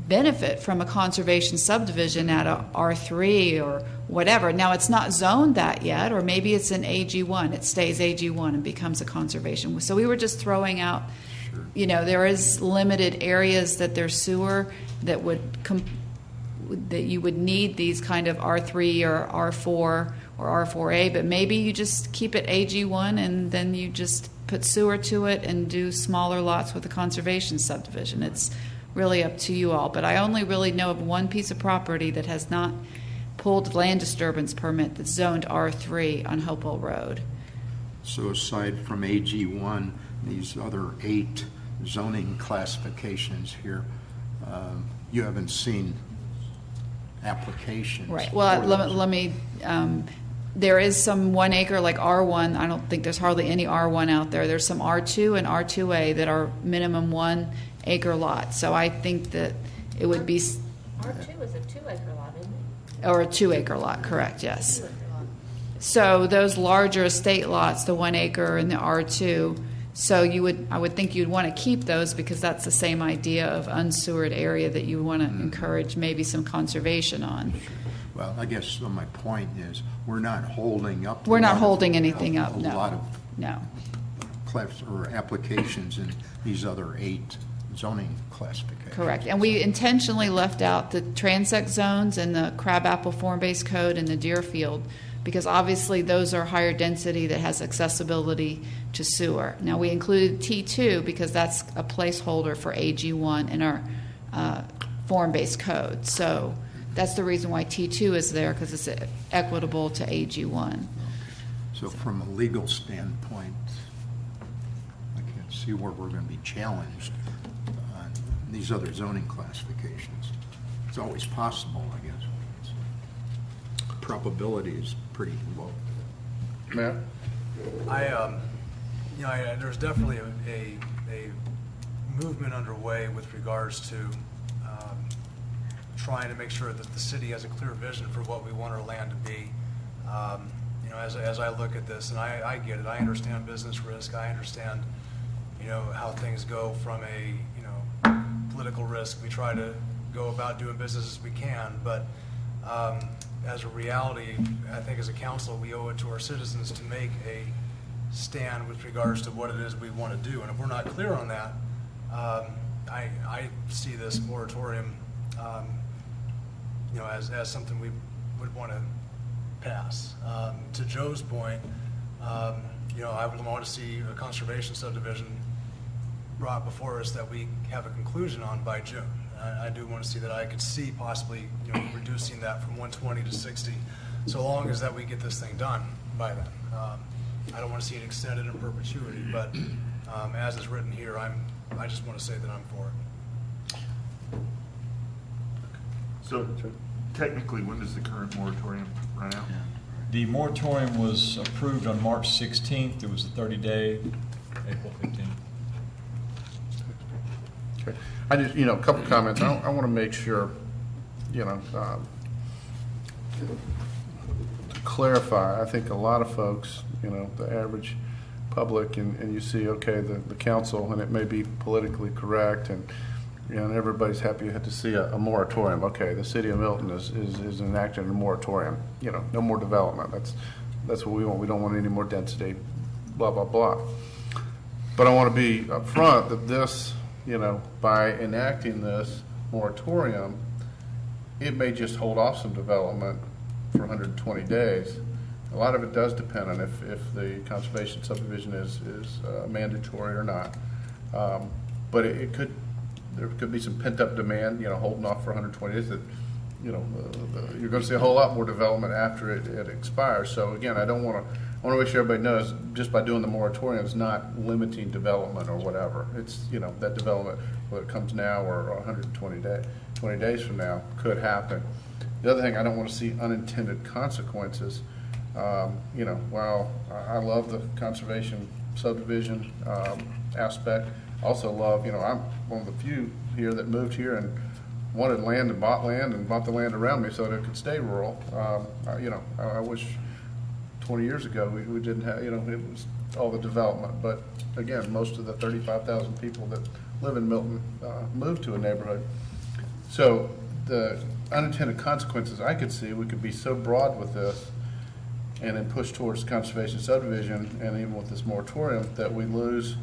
benefit from a conservation subdivision at a R3 or whatever. Now, it's not zoned that yet, or maybe it's an AG1. It stays AG1 and becomes a conservation. So we were just throwing out, there is limited areas that there's sewer that that you would need these kind of R3 or R4 or R4A, but maybe you just keep it AG1 and then you just put sewer to it and do smaller lots with a conservation subdivision. It's really up to you all, but I only really know of one piece of property that has not pulled land disturbance permit that's zoned R3 on Hopewell Road. So aside from AG1, these other 8 zoning classifications here, you haven't seen applications. Right. Well, let me there is some 1 acre like R1. I don't think there's hardly any R1 out there. There's some R2 and R2A that are minimum 1 acre lots. So I think that it would be R2 is a 2 acre lot, isn't it? Or a 2 acre lot, correct? Yes. So those larger estate lots, the 1 acre and the R2. So I would think you'd want to keep those because that's the same idea of unsewered area that you want to encourage maybe some conservation on. Well, I guess my point is we're not holding up. We're not holding anything up. A No. lot of applications in these other 8 zoning classification. Correct. And we intentionally left out the transect zones and the crabapple form-based code and the Deerfield, because obviously those are higher density that has accessibility to sewer. Now, we included T2 because that's a placeholder for AG1 in our form-based code. So that's the reason why T2 is there, because it's equitable to AG1. So from a legal standpoint, I can't see where we're going to be challenged on these other zoning classifications. It's always possible, I guess. Probability is pretty low. Matt? There's definitely a movement underway with regards to trying to make sure that the city has a clear vision for what we want our land to be. As I look at this, and I get it, I understand business risk, I understand, how things go from a, political risk. We try to go about doing business as we can, but as a reality, I think as a council, we owe it to our citizens to make a stand with regards to what it is we want to do. And if we're not clear on that, I see this moratorium, as something we would want to pass. To Joe's point, I would want to see a conservation subdivision brought before us that we have a conclusion on by June. I do want to see that. I could see possibly reducing that from 120 to 60, so long as that we get this thing done by then. I don't want to see it extended in perpetuity, but as it's written here, I just want to say that I'm for it. So technically, when does the current moratorium run out? The moratorium was approved on March 16th. It was a 30-day, April 15th. Okay. I just, a couple comments. I want to make sure, to clarify, I think a lot of folks, the average public, and you see, okay, the council, and it may be politically correct, and everybody's happy to see a moratorium. Okay, the city of Milton is enacting a moratorium. No more development. That's what we want. We don't want any more density, blah, blah, blah. But I want to be upfront that this, by enacting this moratorium, it may just hold off some development for 120 days. A lot of it does depend on if the conservation subdivision is mandatory or not. But there could be some pent-up demand, holding off for 120 days that, you're going to see a whole lot more development after it expires. So again, I want to make sure everybody knows, just by doing the moratorium, it's not limiting development or whatever. It's, that development, whether it comes now or 20 days from now, could happen. The other thing, I don't want to see unintended consequences. While I love the conservation subdivision aspect, I also love, I'm one of the few here that moved here and wanted land and bought the land around me so that it could stay rural. I wish 20 years ago we didn't have, it was all the development. But again, most of the 35,000 people that live in Milton moved to a neighborhood. So the unintended consequences I could see, we could be so broad with this and then push towards conservation subdivision, and even with this moratorium, that we lose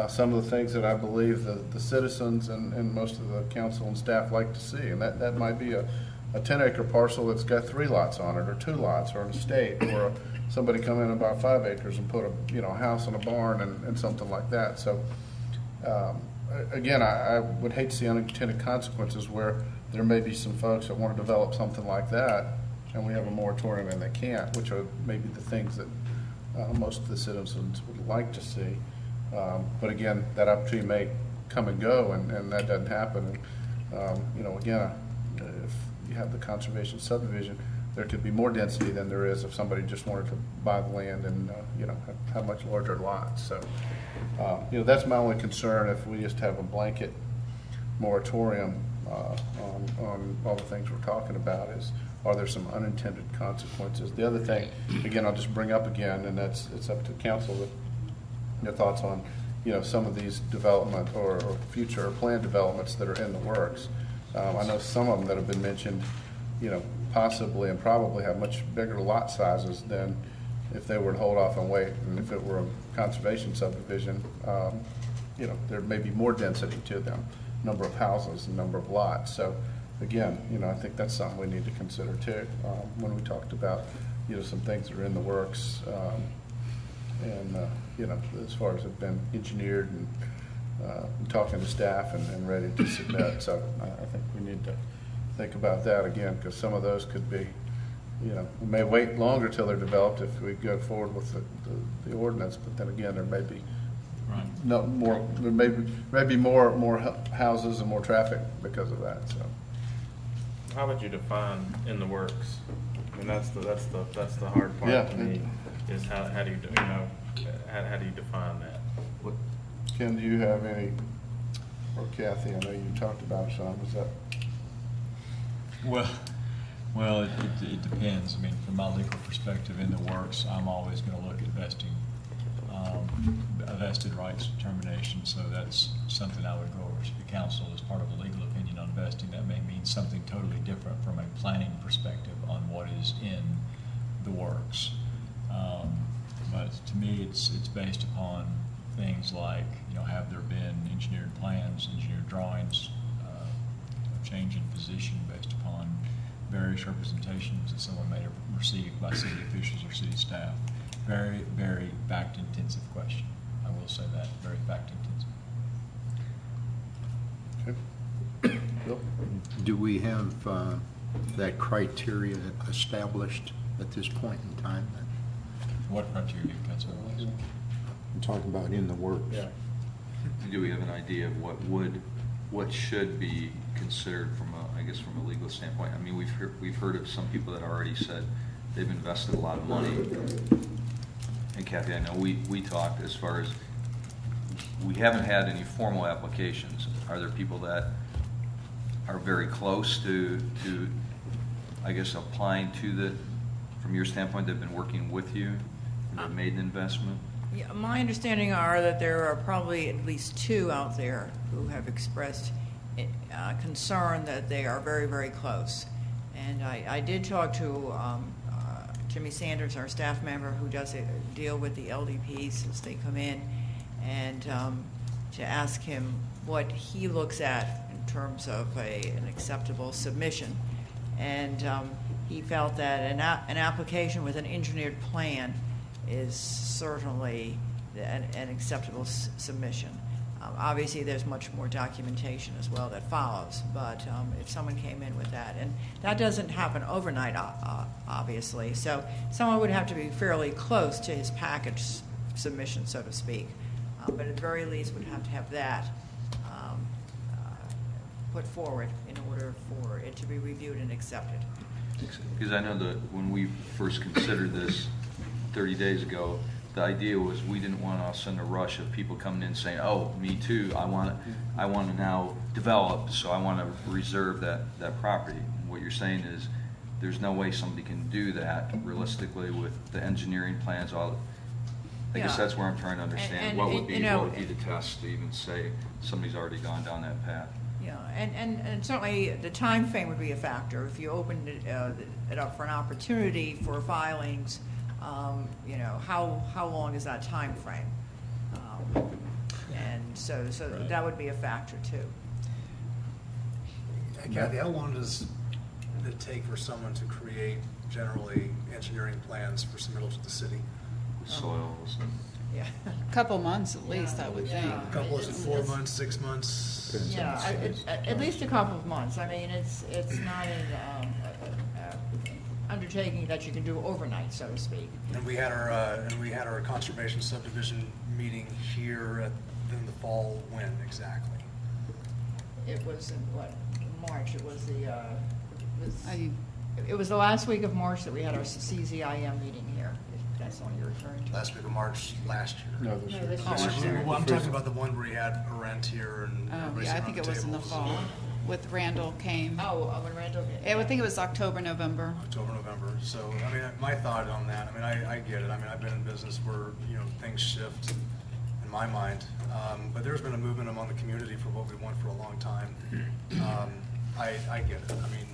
some of the things that I believe the citizens and most of the council and staff like to see. And that might be a 10-acre parcel that's got 3 lots on it, or 2 lots, or an estate, or somebody come in and buy 5 acres and put a house and a barn and something like that. So again, I would hate to see unintended consequences where there may be some folks that want to develop something like that, and we have a moratorium and they can't, which are maybe the things that most of the citizens would like to see. But again, that opportunity may come and go, and that doesn't happen. And, again, if you have the conservation subdivision, there could be more density than there is if somebody just wanted to buy the land and, have much larger lots. So, that's my only concern. If we just have a blanket moratorium on all the things we're talking about, are there some unintended consequences? The other thing, again, I'll just bring up again, and it's up to council with your thoughts on, some of these development or future planned developments that are in the works. I know some of them that have been mentioned, possibly and probably have much bigger lot sizes than if they were to hold off and wait. And if it were a conservation subdivision, you know, there may be more density to them, number of houses and number of lots. So again, you know, I think that's something we need to consider too, when we talked about, you know, some things that are in the works, and you know, as far as have been engineered and talking to staff and ready to submit. So I think we need to think about that again, because some of those could be, you know, we may wait longer till they're developed if we go forward with the ordinance, but then again, there may be there may be more houses and more traffic because of that. So How would you define in the works? I mean, that's the hard part to me, is how do you, you know, how do you define that? Ken, do you have any, or Kathy, I know you talked about some, is that? Well, it depends. I mean, from my legal perspective, in the works, I'm always going to look at vesting, a vested rights determination. So that's something I would go over to the council as part of a legal opinion on vesting. That may mean something totally different from a planning perspective on what is in the works. But to me, it's based upon things like, you know, have there been engineered plans, engineered drawings, change in position based upon various representations that someone may have received by city officials or city staff. Very, very fact-intensive question. I will say that, very fact-intensive. Okay. Bill? Do we have that criteria established at this point in time? What criteria, Councilman? I'm talking about in the works. Yeah. Do we have an idea of what should be considered from a legal standpoint? I mean, we've heard of some people that already said they've invested a lot of money. And Kathy, I know we talked as far as, we haven't had any formal applications. Are there people that are very close to I guess, applying to from your standpoint, they've been working with you and they've made an investment? Yeah, my understanding are that there are probably at least two out there who have expressed concern that they are very, very close. And I did talk to Jimmy Sanders, our staff member, who does deal with the LDPs as they come in, and to ask him what he looks at in terms of an acceptable submission. And he felt that an application with an engineered plan is certainly an acceptable submission. Obviously, there's much more documentation as well that follows, but if someone came in with that, and that doesn't happen overnight, obviously, so someone would have to be fairly close to his package submission, so to speak, but at the very least would have to have that put forward in order for it to be reviewed and accepted. Because I know that when we first considered this 30 days ago, the idea was we didn't want to send a rush of people coming in saying, "Oh, me too. I want to now develop, so I want to reserve that property." And what you're saying is, there's no way somebody can do that realistically with the engineering plans. I guess that's where I'm trying to understand and what would be the test to even say somebody's already gone down that path. Yeah, and certainly the time frame would be a factor. If you opened it up for an opportunity for filings, you know, how long is that time frame? And so right. That would be a factor too. Kathy, how long does it take for someone to create generally engineering plans for submittal to the city? Soils. Yeah. A couple months at least, I would think. A couple, is it 4 months, 6 months? Yeah, at least a couple of months. I mean, it's not an undertaking that you can do overnight, so to speak. And we had our conservation subdivision meeting here in the fall. When exactly? It was in March. It was it was the last week of March that we had our CZIM meeting here. If that's what you're referring to. Last week of March last year. No, this year. Well, I'm talking about the one where you had Arendt here and. Yeah, I think it was in the fall. With Randall came. Oh, when Randall came. I think it was October, November. October, November. So, I mean, my thought on that, I mean, I get it. I mean, I've been in business where, you know, things shift in my mind. But there's been a movement among the community for what we want for a long time. I get it. I mean,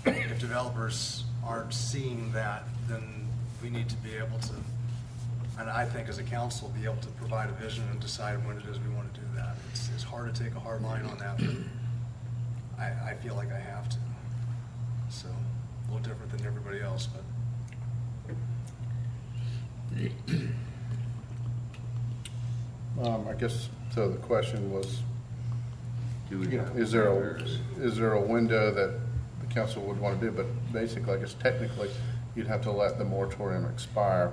if developers aren't seeing that, then we need to be able to And I think as a council, be able to provide a vision and decide when it is we want to do that. It's hard to take a hard line on that, but I feel like I have to. So, a little different than everybody else, but. I guess, so the question was, Do we you know, have is there a window that the council would want to do? But basically, I guess technically, you'd have to let the moratorium expire.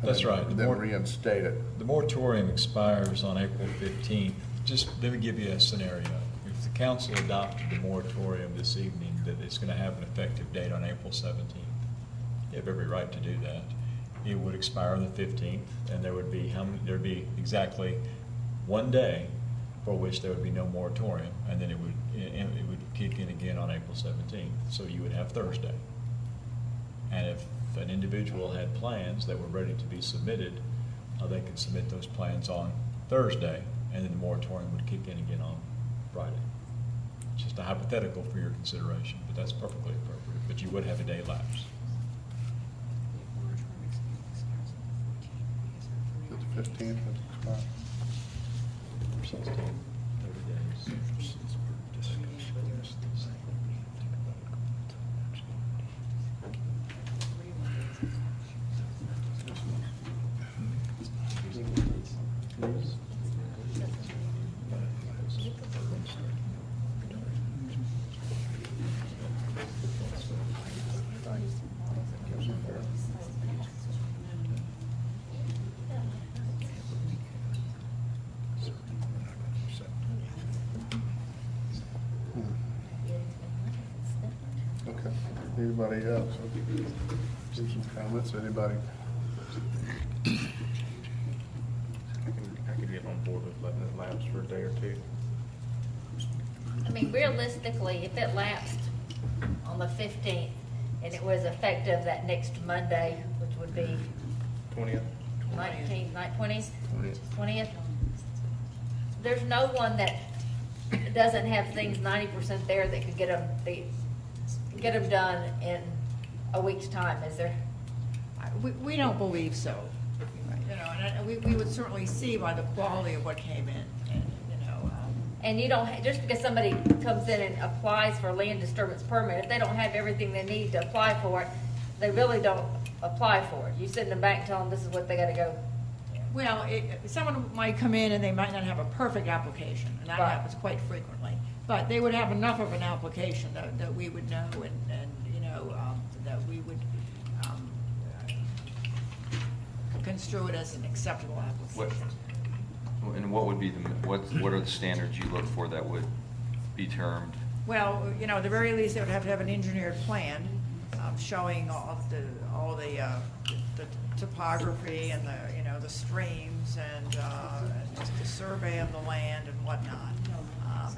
And That's then- right. Then reinstate it. The moratorium expires on April 15th. Just let me give you a scenario. If the council adopted the moratorium this evening, that it's going to have an effective date on April 17th. You have every right to do that. It would expire on the 15th, and there would be exactly 1 day for which there would be no moratorium, and then it would kick in again on April 17th. So you would have Thursday. And if an individual had plans that were ready to be submitted, they could submit those plans on Thursday, and then the moratorium would kick in again on Friday. It's just a hypothetical for your consideration, but that's perfectly appropriate. But you would have a day lapse. The 15th would expire. 16, 30 days. Okay. Anybody else? Give some comments, anybody? I could get on board with letting it lapse for a day or two. I mean, realistically, if it lapsed on the 15th and it was effective that next Monday, which would be 20th? 20th, there's no one that doesn't have things 90% there that could get them done in a week's time, is there? We don't believe so. You know, and we would certainly see by the quality of what came in, and, you know. And you don't, just because somebody comes in and applies for a land disturbance permit, if they don't have everything they need to apply for it, they really don't apply for it. You send them back and tell them this is what they gotta go. Well, someone might come in and they might not have a perfect application, and that Right. happens quite frequently. But they would have enough of an application that we would know, and you know, that we would construe it as an acceptable application. And what would be what are the standards you look for that would be termed? Well, you know, at the very least, they would have to have an engineered plan showing all the topography and the streams and the survey of the land and whatnot,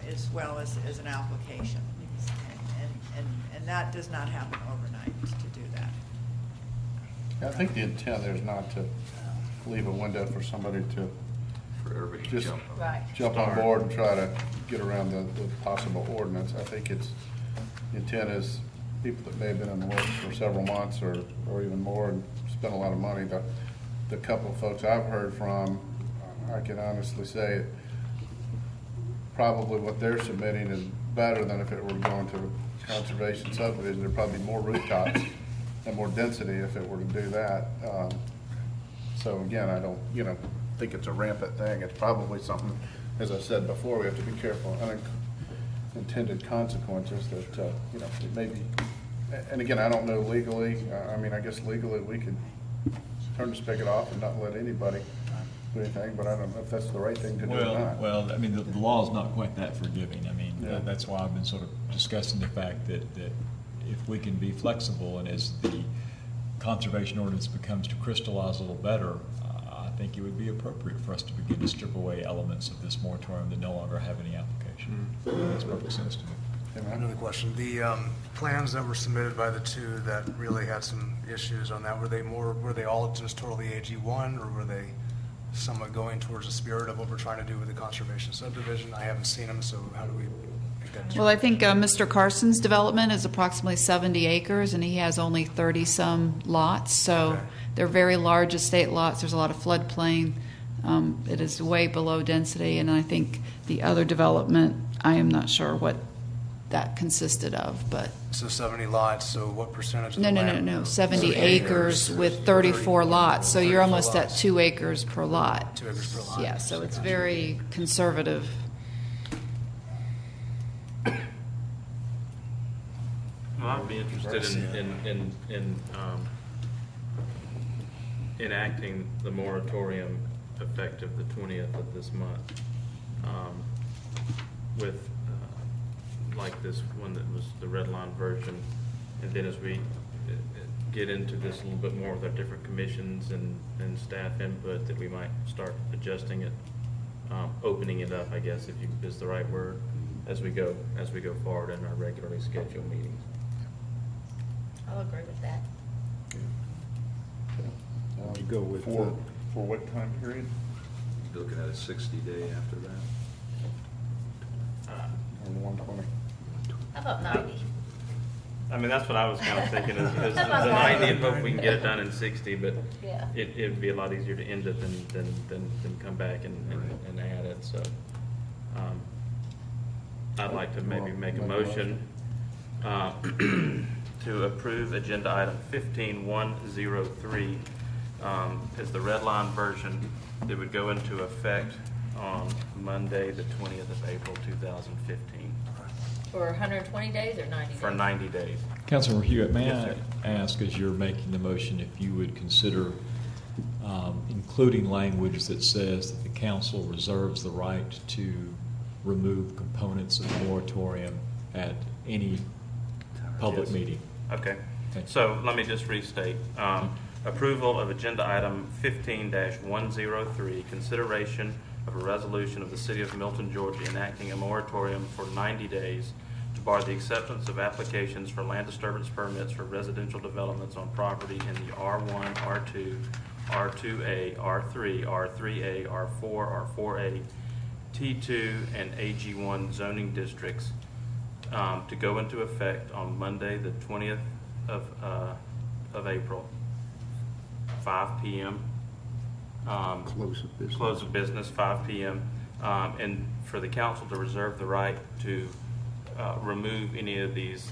as well as an application. And that does not happen overnight to do that. I think the intent there is not to leave a window for somebody to For everybody to just jump. Right. jump on board and try to get around the possible ordinance. I think the intent is people that may have been in the works for several months or even more and spent a lot of money. The couple of folks I've heard from, I can honestly say probably what they're submitting is better than if it were going to a conservation subdivision. There'd probably be more rooftops and more density if it were to do that. So again, I don't, think it's a rampant thing. It's probably something, as I said before, we have to be careful of unintended consequences that, it may be. And again, I don't know legally. I guess legally we could turn the spigot off and not let anybody do anything, but I don't know if that's the right thing to do or not. Well, I mean, the law is not quite that forgiving. I mean, Yeah. that's why I've been sort of discussing the fact that if we can be flexible and as the conservation ordinance becomes to crystallize a little better, I think it would be appropriate for us to begin to strip away elements of this moratorium that no longer have any application. Makes perfect sense to me. Another question. The plans that were submitted by the two that really had some issues on that, were they all just totally AG1, or were they somewhat going towards the spirit of what we're trying to do with the conservation subdivision? I haven't seen them, so how do we Well, I think Mr. Carson's development is approximately 70 acres, and he has only 30-some lots. So they're very large estate lots. There's a lot of floodplain. It is way below density, and I think the other development, I am not sure what that consisted of, but So 70 lots, so what percentage of no, the no, land? no, no, 70 acres with 34 lots. So you're almost at 2 acres per lot. 2 acres per lot. Yeah, so it's very conservative. Well, I'd be interested in enacting the moratorium effective the 20th of this month, with like this one that was the red line version, and then as we get into this a little bit more with our different commissions and staff input, that we might start adjusting it, opening it up, I guess, if you is the right word, as we go forward in our regularly scheduled meetings. I'll agree with that. You go with For what time period? You're looking at a 60-day after that. On 120. How about 90? I mean, that's what I was kind of thinking, is the How about 90, and 90? hope we can get it done in 60, but Yeah. it'd be a lot easier to end it than come back and add it, so. I'd like to maybe make a motion to approve agenda item 15103 is the red line version that would go into effect on Monday, the 20th of April, 2015, For 120 days or 90 days? for 90 days. Councilmember Hewitt, may Yes, I sir. ask, as you're making the motion, if you would consider including language that says that the council reserves the right to remove components of the moratorium at any public Yes. meeting? Okay, Thank you. so let me just restate. Approval of agenda item 15-103, consideration of a resolution of the City of Milton, Georgia, enacting a moratorium for 90 days to bar the acceptance of applications for land disturbance permits for residential developments on property in the R1, R2, R2A, R3, R3A, R4, R4A, T2, and AG1 zoning districts to go into effect on Monday, the 20th of April, 5 p.m. Close of business. Close of business, 5 p.m. And for the council to reserve the right to remove any of these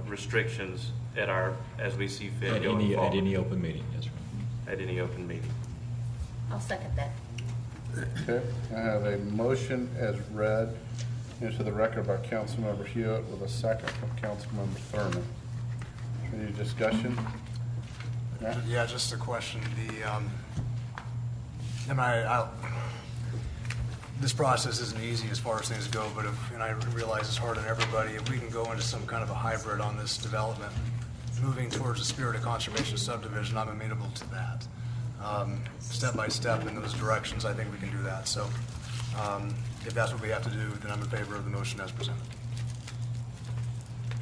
restrictions as we see fit At going any, forward. at any open meeting, yes, sir. At any open meeting. I'll second that. Okay, I have a motion as read into the record by Councilmember Hewitt with a second from Councilmember Thurman. Any discussion? Yeah, just a question. This process isn't easy as far as things go, but and I realize it's hard on everybody, if we can go into some kind of a hybrid on this development, moving towards the spirit of conservation subdivision, I'm amenable to that. Step by step in those directions, I think we can do that. So if that's what we have to do, then I'm in favor of the motion as presented.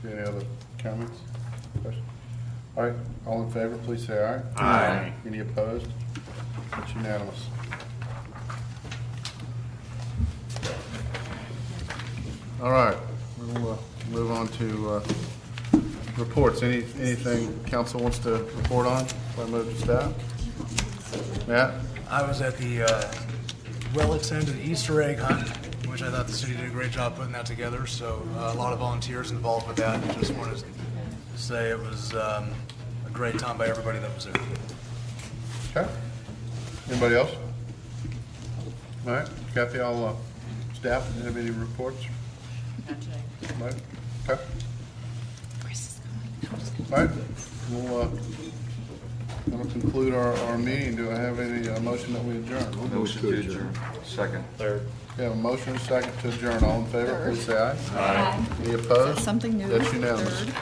Any other comments? Questions? All right, all in favor, please say aye. Aye. Any opposed? It's unanimous. All right, we'll move on to reports. Anything council wants to report on? Before I move to staff? Matt? I was at the well-attended Easter egg hunt, which I thought the city did a great job putting that together. So a lot of volunteers involved with that. Just wanted to say it was a great time by everybody that was there. Okay. Anybody else? All right, Kathy, staff, have any reports? Not today. Right. Okay. All right, we'll conclude our meeting. Do I have any motion that we adjourn? Motion to adjourn. Second. Third. We have a motion and a second to adjourn. All in favor, Third. please say aye. Aye. Any opposed? Something new. That's unanimous. Third.